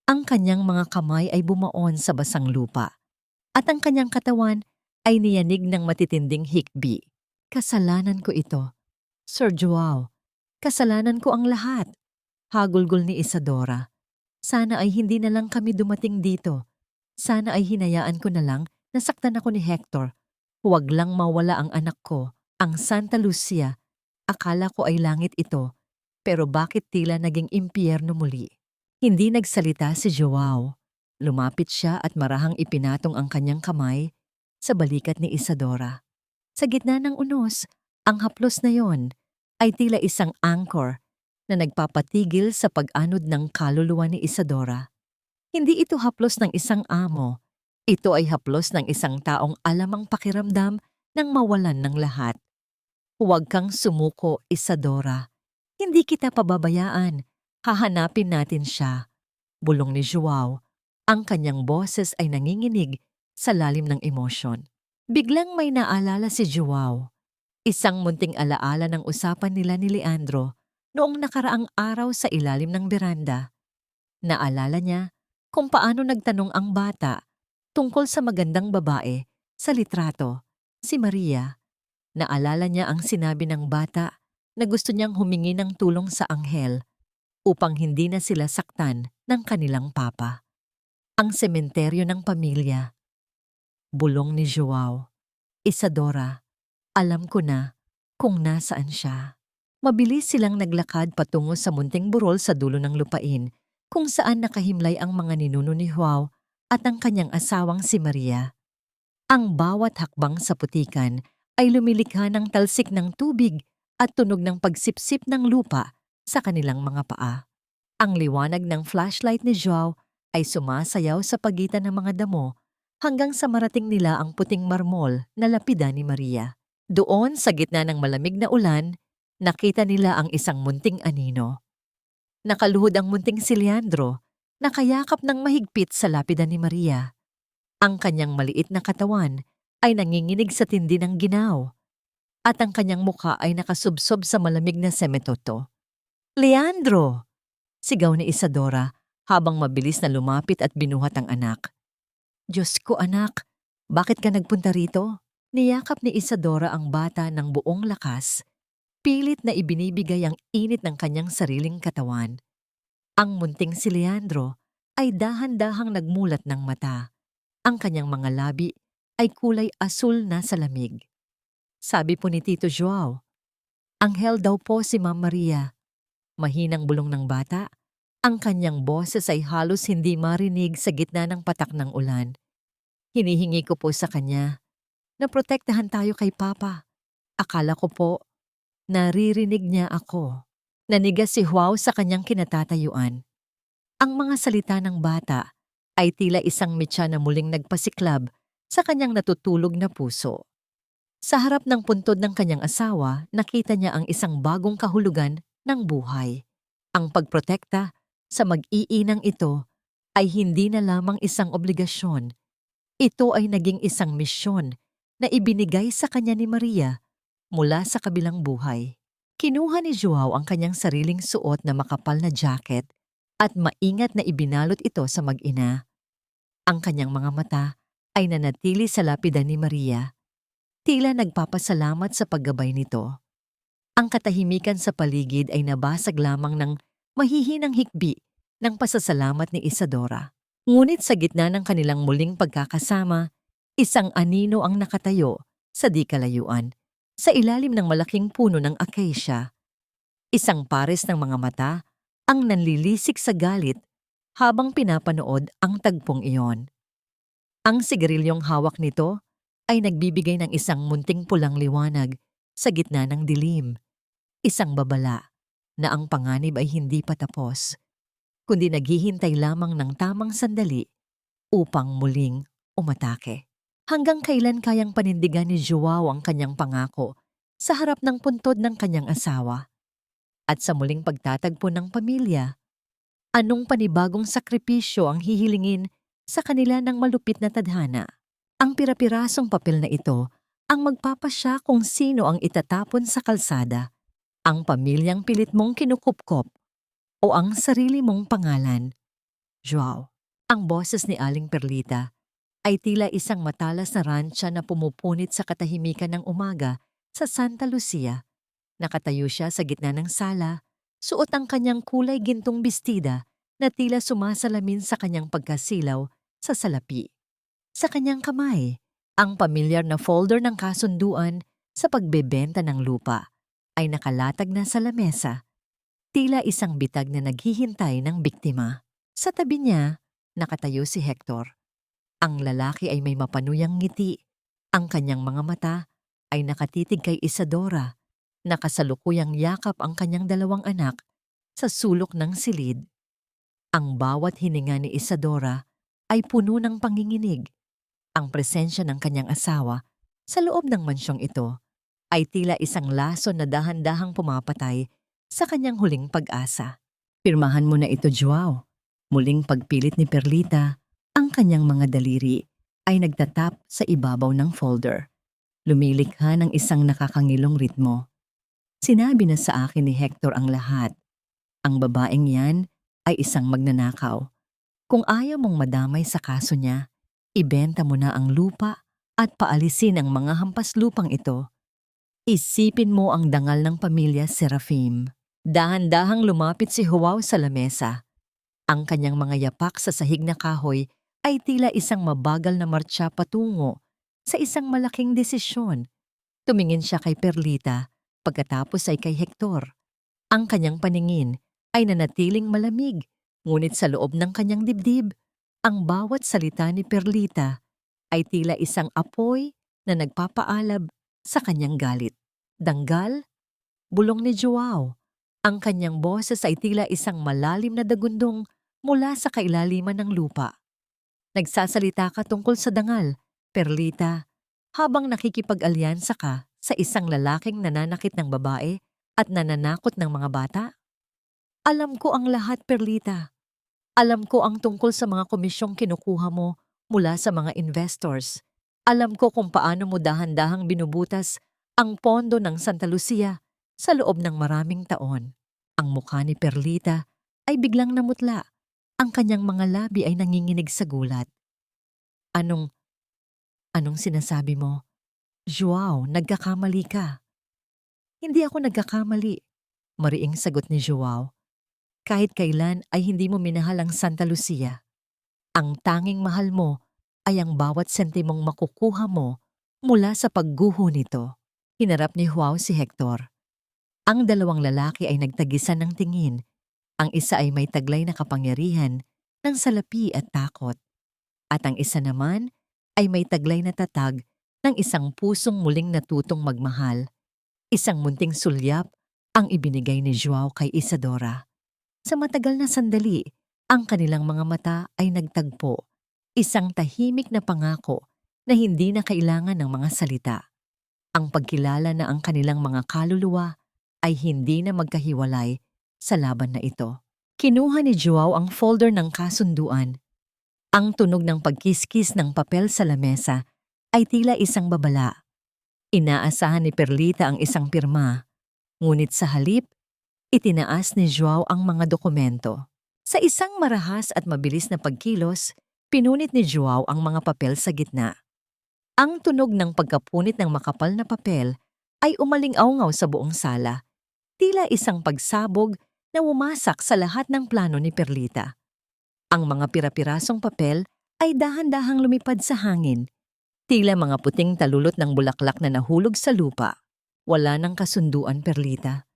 Ang kanyang mga kamay ay bumaon sa basang lupa at ang kanyang katawan ay niyanig ng matitinding hikbi. Kasalanan ko ito, Sir Joao. Kasalanan ko ang lahat. Hagulgol ni Isadora. Sana ay hindi na lang kami dumating dito. Sana ay hinayaan ko na lang nasaktan ako ni Hector. Huwag lang mawala ang anak ko, ang Santa Lucia. Akala ko ay langit ito, pero bakit tila naging impyerno muli? Hindi nagsalita si Joao. Lumapit siya at marahang ipinatong ang kanyang kamay sa balikat ni Isadora. Sa gitna ng unos, ang haplos na yon ay tila isang anchor na nagpapatigil sa pag-anod ng kaluluwa ni Isadora. Hindi ito haplos ng isang amo. Ito ay haplos ng isang taong alam ang pakiramdam ng mawalan ng lahat. Huwag kang sumuko, Isadora. Hindi kita pababayaan. Hahanapin natin siya. Bulong ni Joao. Ang kanyang boses ay nanginginig sa lalim ng emosyon. Biglang may naalala si Joao. Isang munting alaala ng usapan nila ni Leandro noong nakaraang araw sa ilalim ng beranda. Naalala niya kung paano nagtanong ang bata tungkol sa magandang babae sa litrato, si Maria. Naalala niya ang sinabi ng bata na gusto niyang humingi ng tulong sa anghel upang hindi na sila saktan ng kanilang papa. Ang sementeryo ng pamilya. Bulong ni Joao. Isadora, alam ko na kung nasaan siya. Mabilis silang naglakad patungo sa munting burol sa dulo ng lupain kung saan nakahimlay ang mga ninuno ni Joao at ang kanyang asawang si Maria. Ang bawat hakbang sa putikan ay lumilikha ng talsik ng tubig at tunog ng pagsipsip ng lupa sa kanilang mga paa. Ang liwanag ng flashlight ni Joao ay sumasayaw sa pagitan ng mga damo hanggang sa marating nila ang puting marmol na lapida ni Maria. Doon sa gitna ng malamig na ulan, nakita nila ang isang munting anino. Nakaluhod ang munting si Leandro, nakayakap ng mahigpit sa lapida ni Maria. Ang kanyang maliit na katawan ay nanginginig sa tindi ng ginaw at ang kanyang mukha ay nakasubsob sa malamig na semetoto. Leandro! Sigaw ni Isadora habang mabilis na lumapit at binuhat ang anak. Diyos ko anak, bakit ka nagpunta rito? Niyakap ni Isadora ang bata ng buong lakas, pilit na ibinibigay ang init ng kanyang sariling katawan. Ang munting si Leandro ay dahan-dahang nagmulat ng mata. Ang kanyang mga labi ay kulay asul na sa lamig. Sabi po ni Tito Joao, anghel daw po si Ma'am Maria. Mahinang bulong ng bata, ang kanyang boses ay halos hindi marinig sa gitna ng patak ng ulan. Hinihingi ko po sa kanya na protektahan tayo kay Papa. Akala ko po, naririnig niya ako. Nanigas si Joao sa kanyang kinatatayuan. Ang mga salita ng bata ay tila isang mitya na muling nagpasiklab sa kanyang natutulog na puso. Sa harap ng puntod ng kanyang asawa, nakita niya ang isang bagong kahulugan ng buhay. Ang pagprotekta sa mag-iinang ito ay hindi na lamang isang obligasyon. Ito ay naging isang misyon na ibinigay sa kanya ni Maria mula sa kabilang buhay. Kinuha ni Joao ang kanyang sariling suot na makapal na jacket at maingat na ibinalot ito sa mag-ina. Ang kanyang mga mata ay nanatili sa lapida ni Maria. Tila nagpapasalamat sa paggabay nito. Ang katahimikan sa paligid ay nabasag lamang ng mahihinang hikbi ng pasasalamat ni Isadora. Ngunit sa gitna ng kanilang muling pagkakasama, isang anino ang nakatayo sa di kalayuan, sa ilalim ng malaking puno ng acacia. Isang pares ng mga mata ang nanlilisik sa galit habang pinapanood ang tagpong iyon. Ang sigarilyong hawak nito ay nagbibigay ng isang munting pulang liwanag sa gitna ng dilim. Isang babala na ang panganib ay hindi pa tapos, kundi naghihintay lamang ng tamang sandali upang muling umatake. Hanggang kailan kayang panindigan ni Joao ang kanyang pangako sa harap ng puntod ng kanyang asawa? At sa muling pagtatagpo ng pamilya, anong panibagong sakripisyo ang hihilingin sa kanila ng malupit na tadhana? Ang pirapirasong papel na ito ang magpapasya kung sino ang itatapon sa kalsada, ang pamilyang pilit mong kinukupkop o ang sarili mong pangalan. Joao. Ang boses ni Aling Perlita ay tila isang matalas na rantsa na pumupunit sa katahimikan ng umaga sa Santa Lucia. Nakatayo siya sa gitna ng sala, suot ang kanyang kulay gintong bestida na tila sumasalamin sa kanyang pagkasilaw sa salapi. Sa kanyang kamay, ang pamilyar na folder ng kasunduan sa pagbebenta ng lupa ay nakalatag na sa lamesa, tila isang bitag na naghihintay ng biktima. Sa tabi niya, nakatayo si Hector. Ang lalaki ay may mapanuyang ngiti. Ang kanyang mga mata ay nakatitig kay Isadora. Nakasalukuyang yakap ang kanyang dalawang anak sa sulok ng silid. Ang bawat hininga ni Isadora ay puno ng panginginig. Ang presensya ng kanyang asawa sa loob ng mansyong ito ay tila isang lason na dahan-dahang pumapatay sa kanyang huling pag-asa. Pirmahan mo na ito, Joao. Muling pagpilit ni Perlita, ang kanyang mga daliri ay nagtatap sa ibabaw ng folder. Lumilikha ng isang nakakangilong ritmo. Sinabi na sa akin ni Hector ang lahat. Ang babaeng yan ay isang magnanakaw. Kung ayaw mong madamay sa kaso niya, ibenta mo na ang lupa at paalisin ang mga hampas lupang ito. Isipin mo ang dangal ng pamilya Serafim. Dahan-dahang lumapit si Joao sa lamesa. Ang kanyang mga yapak sa sahig na kahoy ay tila isang mabagal na martsa patungo sa isang malaking desisyon. Tumingin siya kay Perlita, pagkatapos ay kay Hector. Ang kanyang paningin ay nanatiling malamig, ngunit sa loob ng kanyang dibdib, ang bawat salita ni Perlita ay tila isang apoy na nagpapaalab sa kanyang galit. Danggal, bulong ni Joao. Ang kanyang boses ay tila isang malalim na dagundong mula sa kailaliman ng lupa. Nagsasalita ka tungkol sa dangal, Perlita, habang nakikipag-alyansa ka sa isang lalaking nananakit ng babae at nananakot ng mga bata? Alam ko ang lahat, Perlita. Alam ko ang tungkol sa mga komisyong kinukuha mo mula sa mga investors. Alam ko kung paano mo dahan-dahang binubutas ang pondo ng Santa Lucia sa loob ng maraming taon. Ang mukha ni Perlita ay biglang namutla. Ang kanyang mga labi ay nanginginig sa gulat. Anong sinasabi mo? Joao, nagkakamali ka. Hindi ako nagkakamali, mariing sagot ni Joao. Kahit kailan ay hindi mo minahal ang Santa Lucia. Ang tanging mahal mo ay ang bawat sentimong makukuha mo mula sa pagguho nito. Hinarap ni Joao si Hector. Ang dalawang lalaki ay nagtagisan ng tingin. Ang isa ay may taglay na kapangyarihan ng salapi at takot. At ang isa naman ay may taglay na tatag ng isang pusong muling natutong magmahal. Isang munting sulyap ang ibinigay ni Joao kay Isadora. Sa matagal na sandali, ang kanilang mga mata ay nagtagpo. Isang tahimik na pangako na hindi na kailangan ng mga salita. Ang pagkilala na ang kanilang mga kaluluwa ay hindi na magkahiwalay sa laban na ito. Kinuha ni Joao ang folder ng kasunduan. Ang tunog ng pagkiskis ng papel sa lamesa ay tila isang babala. Inaasahan ni Perlita ang isang pirma, ngunit sa halip, itinaas ni Joao ang mga dokumento. Sa isang marahas at mabilis na pagkilos, pinunit ni Joao ang mga papel sa gitna. Ang tunog ng pagkapunit ng makapal na papel ay umaling-aungaw sa buong sala. Tila isang pagsabog na wumasak sa lahat ng plano ni Perlita. Ang mga pira-pirasong papel ay dahan-dahang lumipad sa hangin. Tila mga puting talulot ng bulaklak na nahulog sa lupa. Wala ng kasunduan, Perlita.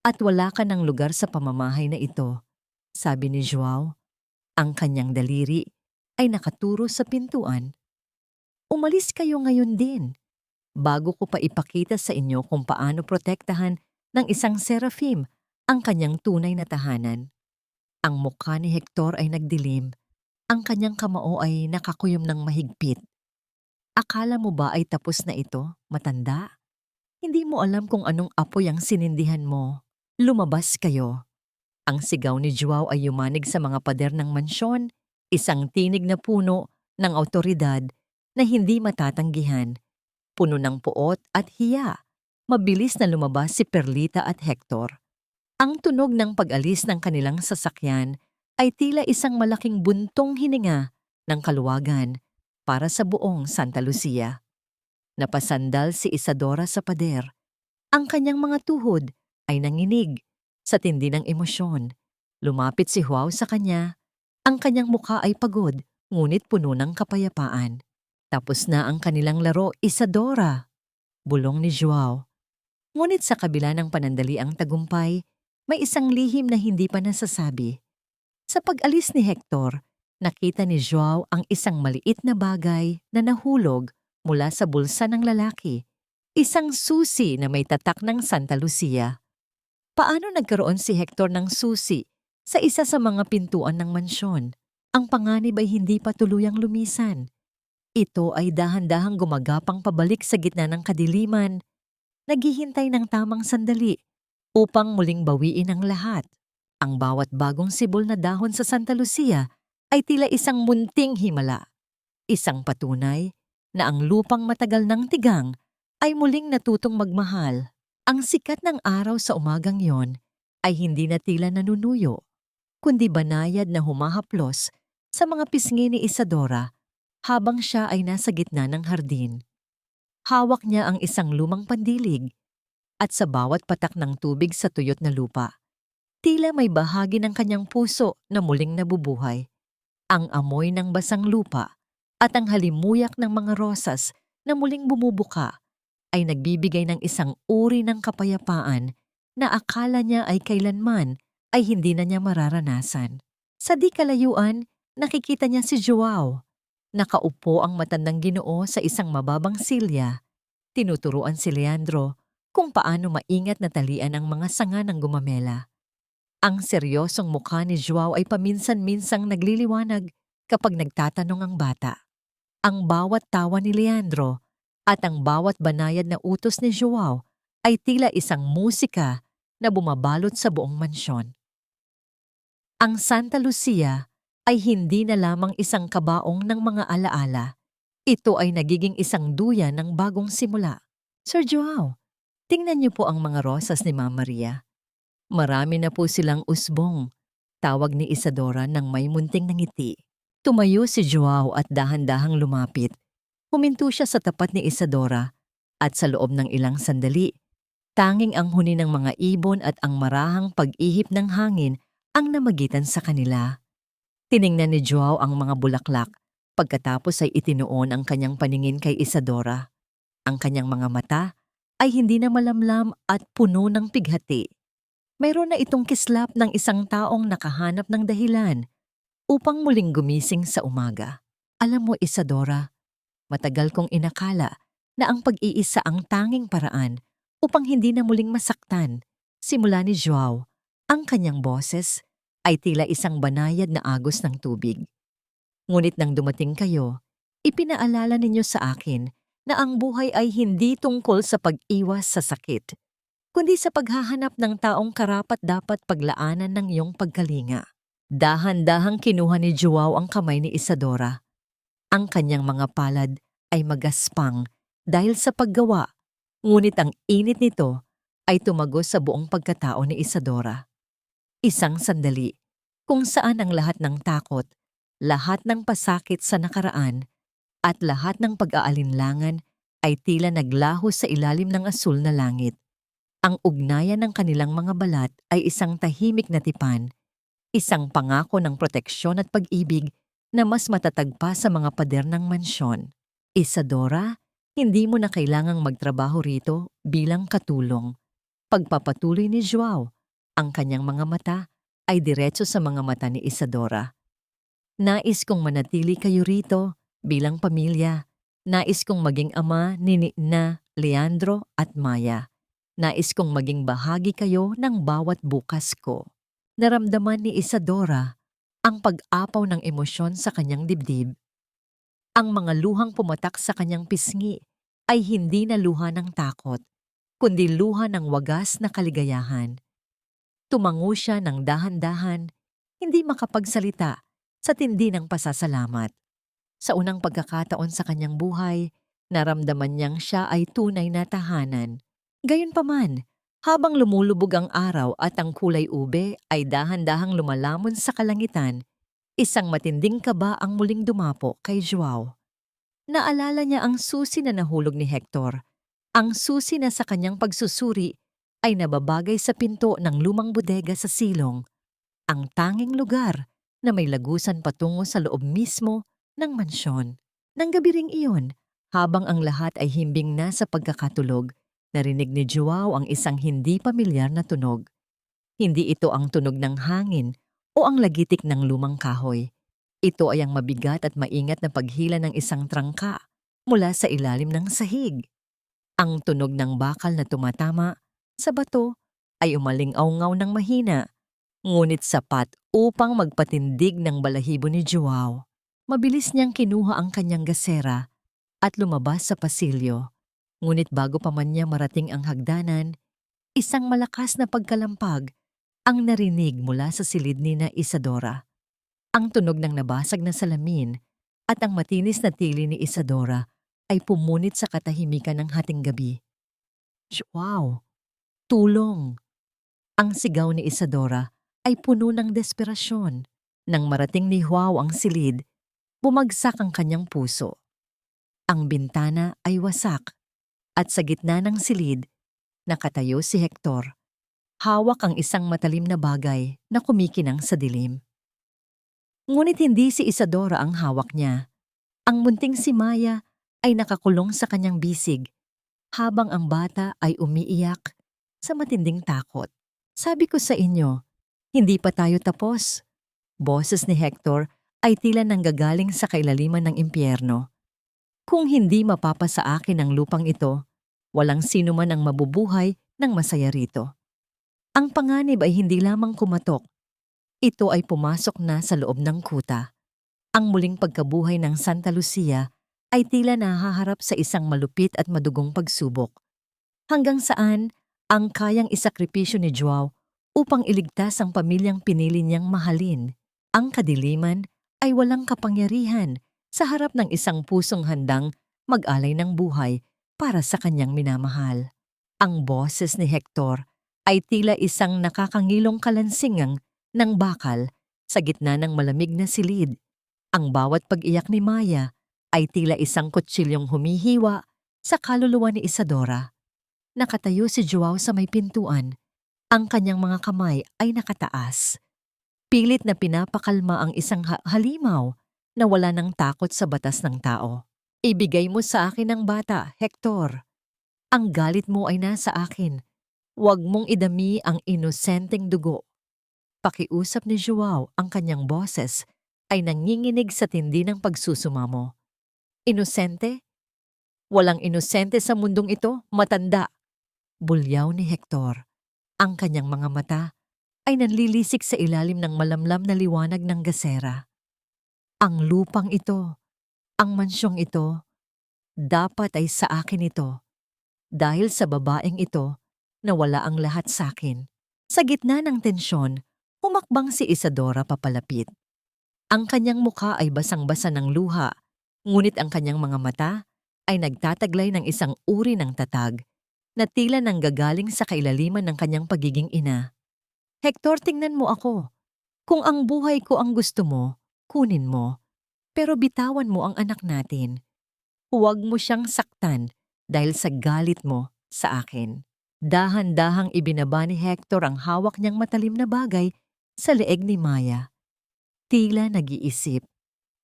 At wala ka ng lugar sa pamamahay na ito, sabi ni Joao. Ang kanyang daliri ay nakaturo sa pintuan. Umalis kayo ngayon din, bago ko pa ipakita sa inyo kung paano protektahan ng isang Serafim ang kanyang tunay na tahanan. Ang mukha ni Hector ay nagdilim. Ang kanyang kamao ay nakakuyom ng mahigpit. Akala mo ba ay tapos na ito, matanda? Hindi mo alam kung anong apoy ang sinindihan mo. Lumabas kayo. Ang sigaw ni Joao ay yumanig sa mga pader ng mansyon, isang tinig na puno ng awtoridad na hindi matatanggihan, puno ng puot at hiya. Mabilis na lumabas si Perlita at Hector. Ang tunog ng pag-alis ng kanilang sasakyan ay tila isang malaking buntong hininga ng kaluwagan para sa buong Santa Lucia. Napasandal si Isadora sa pader. Ang kanyang mga tuhod ay nanginig sa tindi ng emosyon. Lumapit si Joao sa kanya. Ang kanyang mukha ay pagod, ngunit puno ng kapayapaan. Tapos na ang kanilang laro, Isadora, bulong ni Joao. Ngunit sa kabila ng panandaliang tagumpay, may isang lihim na hindi pa nasasabi. Sa pag-alis ni Hector, nakita ni Joao ang isang maliit na bagay na nahulog mula sa bulsa ng lalaki. Isang susi na may tatak ng Santa Lucia. Paano nagkaroon si Hector ng susi sa isa sa mga pintuan ng mansyon? Ang panganib ay hindi pa tuluyang lumisan. Ito ay dahan-dahang gumagapang pabalik sa gitna ng kadiliman, naghihintay ng tamang sandali upang muling bawiin ang lahat. Ang bawat bagong sibol na dahon sa Santa Lucia ay tila isang munting himala. Isang patunay na ang lupang matagal ng tigang ay muling natutong magmahal. Ang sikat ng araw sa umagang yon ay hindi na tila nanunuyo, kundi banayad na humahaplos sa mga pisngi ni Isadora habang siya ay nasa gitna ng hardin. Hawak niya ang isang lumang pandilig at sa bawat patak ng tubig sa tuyot na lupa, tila may bahagi ng kanyang puso na muling nabubuhay. Ang amoy ng basang lupa at ang halimuyak ng mga rosas na muling bumubuka ay nagbibigay ng isang uri ng kapayapaan na akala niya ay kailanman ay hindi na niya mararanasan. Sa di kalayuan, nakikita niya si Joao. Nakaupo ang matandang Ginoo sa isang mababang silya. Tinuturuan si Leandro kung paano maingat na talian ang mga sanga ng gumamela. Ang seryosong mukha ni Joao ay paminsan-minsang nagliliwanag kapag nagtatanong ang bata. Ang bawat tawa ni Leandro at ang bawat banayad na utos ni Joao ay tila isang musika na bumabalot sa buong mansyon. Ang Santa Lucia ay hindi na lamang isang kabaong ng mga alaala. Ito ay nagiging isang duyan ng bagong simula. Sir Joao, tingnan niyo po ang mga rosas ni Mama Maria. Marami na po silang usbong, tawag ni Isadora ng may munting ngiti. Tumayo si Joao at dahan-dahang lumapit. Huminto siya sa tapat ni Isadora at sa loob ng ilang sandali, tanging ang huni ng mga ibon at ang marahang pag-ihip ng hangin ang namagitan sa kanila. Tiningnan ni Joao ang mga bulaklak, pagkatapos ay itinuon ang kanyang paningin kay Isadora. Ang kanyang mga mata ay hindi na malamlam at puno ng pighati. Mayroon na itong kislap ng isang taong nakahanap ng dahilan upang muling gumising sa umaga. Alam mo, Isadora, matagal kong inakala na ang pag-iisa ang tanging paraan upang hindi na muling masaktan. Simula ni Joao, ang kanyang boses ay tila isang banayad na agos ng tubig. Ngunit nang dumating kayo, ipinaalala ninyo sa akin na ang buhay ay hindi tungkol sa pag-iwas sa sakit, kundi sa paghahanap ng taong karapat-dapat paglaanan ng iyong pagkalinga. Dahan-dahang kinuha ni Joao ang kamay ni Isadora. Ang kanyang mga palad ay magaspang dahil sa paggawa, ngunit ang init nito ay tumagos sa buong pagkatao ni Isadora. Isang sandali kung saan ang lahat ng takot, lahat ng pasakit sa nakaraan, at lahat ng pag-aalinlangan ay tila naglaho sa ilalim ng asul na langit. Ang ugnayan ng kanilang mga balat ay isang tahimik na tipan, isang pangako ng proteksyon at pag-ibig na mas matatag pa sa mga pader ng mansyon. Isadora, hindi mo na kailangang magtrabaho rito bilang katulong. Pagpapatuloy ni Joao, ang kanyang mga mata ay diretso sa mga mata ni Isadora. Nais kong manatili kayo rito bilang pamilya. Nais kong maging ama ni Nina, Leandro at Maya. Nais kong maging bahagi kayo ng bawat bukas ko. Naramdaman ni Isadora ang pag-apaw ng emosyon sa kanyang dibdib. Ang mga luhang pumatak sa kanyang pisngi ay hindi na luha ng takot, kundi luha ng wagas na kaligayahan. Tumango siya ng dahan-dahan, hindi makapagsalita sa tindi ng pasasalamat. Sa unang pagkakataon sa kanyang buhay, naramdaman niyang siya ay tunay na tahanan. Gayunpaman, habang lumulubog ang araw at ang kulay ube ay dahan-dahang lumalamon sa kalangitan, isang matinding kaba ang muling dumapo kay Joao. Naalala niya ang susi na nahulog ni Hector. Ang susi na sa kanyang pagsusuri ay nababagay sa pinto ng lumang bodega sa silong, ang tanging lugar na may lagusan patungo sa loob mismo ng mansyon. Nang gabi ring iyon, habang ang lahat ay himbing na sa pagkakatulog, narinig ni Joao ang isang hindi pamilyar na tunog. Hindi ito ang tunog ng hangin o ang lagitik ng lumang kahoy. Ito ay ang mabigat at maingat na paghila ng isang trangka mula sa ilalim ng sahig. Ang tunog ng bakal na tumatama sa bato ay umaling-awngaw ng mahina, ngunit sapat upang magpatindig ng balahibo ni Joao. Mabilis niyang kinuha ang kanyang gasera at lumabas sa pasilyo. Ngunit bago pa man niya marating ang hagdanan, isang malakas na pagkalampag ang narinig mula sa silid ni na Isadora. Ang tunog ng nabasag na salamin at ang matinis na tili ni Isadora ay pumunit sa katahimikan ng hating gabi. Wow! Tulong! Ang sigaw ni Isadora ay puno ng desperasyon. Nang marating ni Joao ang silid, bumagsak ang kanyang puso. Ang bintana ay wasak at sa gitna ng silid, nakatayo si Hector. Hawak ang isang matalim na bagay na kumikinang sa dilim. Ngunit hindi si Isadora ang hawak niya. Ang munting si Maya ay nakakulong sa kanyang bisig, habang ang bata ay umiiyak sa matinding takot. Sabi ko sa inyo, hindi pa tayo tapos. Boses ni Hector ay tila nanggagaling sa kailaliman ng impyerno. Kung hindi mapapasa akin ang lupang ito, walang sino man ang mabubuhay ng masaya rito. Ang panganib ay hindi lamang kumatok. Ito ay pumasok na sa loob ng kuta. Ang muling pagkabuhay ng Santa Lucia ay tila nahaharap sa isang malupit at madugong pagsubok. Hanggang saan ang kayang isakripisyo ni Joao upang iligtas ang pamilyang pinili niyang mahalin. Ang kadiliman ay walang kapangyarihan sa harap ng isang pusong handang mag-alay ng buhay para sa kanyang minamahal. Ang boses ni Hector ay tila isang nakakangilong kalansingang ng bakal sa gitna ng malamig na silid. Ang bawat pag-iyak ni Maya ay tila isang kutsilyong humihiwa sa kaluluwa ni Isadora. Nakatayo si Joao sa may pintuan. Ang kanyang mga kamay ay nakataas. Pilit na pinapakalma ang isang halimaw na wala ng takot sa batas ng tao. Ibigay mo sa akin ang bata, Hector. Ang galit mo ay nasa akin. Huwag mong idami ang inosenteng dugo. Pakiusap ni Joao, ang kanyang boses ay nanginginig sa tindi ng pagsusumamo. Inosente? Walang inosente sa mundong ito, matanda. Bulyaw ni Hector. Ang kanyang mga mata ay nanlilisik sa ilalim ng malamlam na liwanag ng gasera. Ang lupang ito, ang mansyong ito, dapat ay sa akin ito. Dahil sa babaeng ito, nawala ang lahat sa akin. Sa gitna ng tensyon, humakbang si Isadora papalapit. Ang kanyang mukha ay basang-basa ng luha, ngunit ang kanyang mga mata ay nagtataglay ng isang uri ng tatag na tila nanggagaling sa kailaliman ng kanyang pagiging ina. Hector, tingnan mo ako. Kung ang buhay ko ang gusto mo, kunin mo. Pero bitawan mo ang anak natin. Huwag mo siyang saktan dahil sa galit mo sa akin. Dahan-dahang ibinaba ni Hector ang hawak niyang matalim na bagay sa leeg ni Maya. Tila nag-iisip.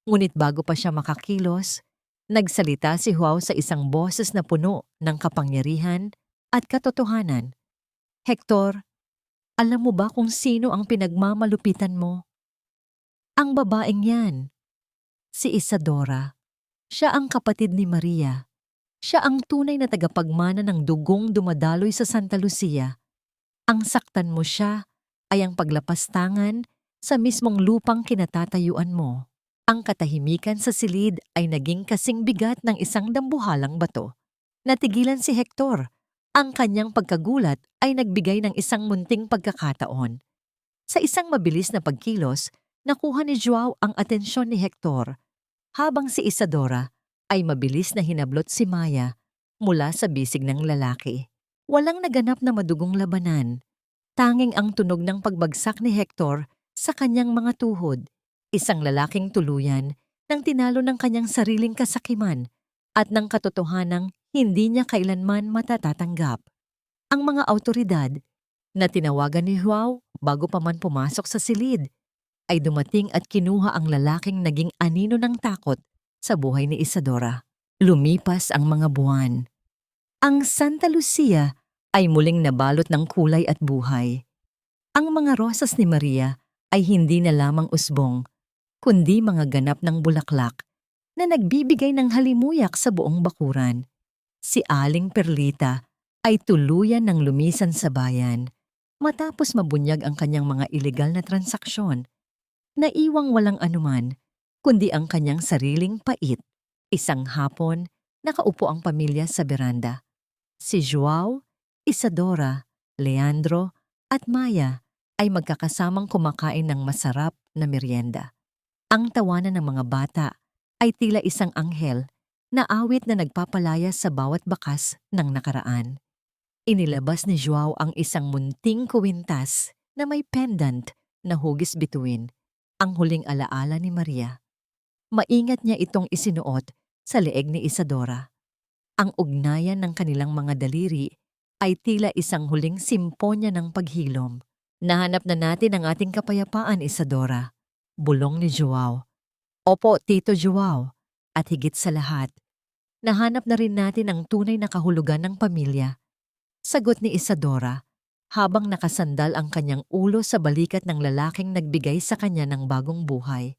Ngunit bago pa siya makakilos, nagsalita si Joao sa isang boses na puno ng kapangyarihan at katotohanan. Hector, alam mo ba kung sino ang pinagmamalupitan mo? Ang babaeng yan. Si Isadora. Siya ang kapatid ni Maria. Siya ang tunay na tagapagmana ng dugong dumadaloy sa Santa Lucia. Ang saktan mo siya ay ang paglapastangan sa mismong lupang kinatatayuan mo. Ang katahimikan sa silid ay naging kasing bigat ng isang dambuhalang bato. Natigilan si Hector. Ang kanyang pagkagulat ay nagbigay ng isang munting pagkakataon. Sa isang mabilis na pagkilos, nakuha ni Joao ang atensyon ni Hector, habang si Isadora ay mabilis na hinablot si Maya mula sa bisig ng lalaki. Walang naganap na madugong labanan. Tanging ang tunog ng pagbagsak ni Hector sa kanyang mga tuhod, isang lalaking tuluyan nang tinalo ng kanyang sariling kasakiman at ng katotohanang hindi niya kailanman matatatanggap. Ang mga awtoridad na tinawagan ni Joao bago pa man pumasok sa silid ay dumating at kinuha ang lalaking naging anino ng takot sa buhay ni Isadora. Lumipas ang mga buwan. Ang Santa Lucia ay muling nabalot ng kulay at buhay. Ang mga rosas ni Maria ay hindi na lamang usbong, kundi mga ganap ng bulaklak na nagbibigay ng halimuyak sa buong bakuran. Si Aling Perlita ay tuluyan ng lumisan sa bayan matapos mabunyag ang kanyang mga ilegal na transaksyon. Naiwang walang anuman, kundi ang kanyang sariling pait. Isang hapon, nakaupo ang pamilya sa beranda. Si Joao, Isadora, Leandro at Maya ay magkakasamang kumakain ng masarap na merienda. Ang tawanan ng mga bata ay tila isang anghel na awit na nagpapalaya sa bawat bakas ng nakaraan. Inilabas ni Joao ang isang munting kuwintas na may pendant na hugis bituin, ang huling alaala ni Maria. Maingat niya itong isinuot sa leeg ni Isadora. Ang ugnayan ng kanilang mga daliri ay tila isang huling simponya ng paghilom. Nahanap na natin ang ating kapayapaan, Isadora. Bulong ni Joao. Opo, Tito Joao. At higit sa lahat, nahanap na rin natin ang tunay na kahulugan ng pamilya. Sagot ni Isadora, habang nakasandal ang kanyang ulo sa balikat ng lalaking nagbigay sa kanya ng bagong buhay.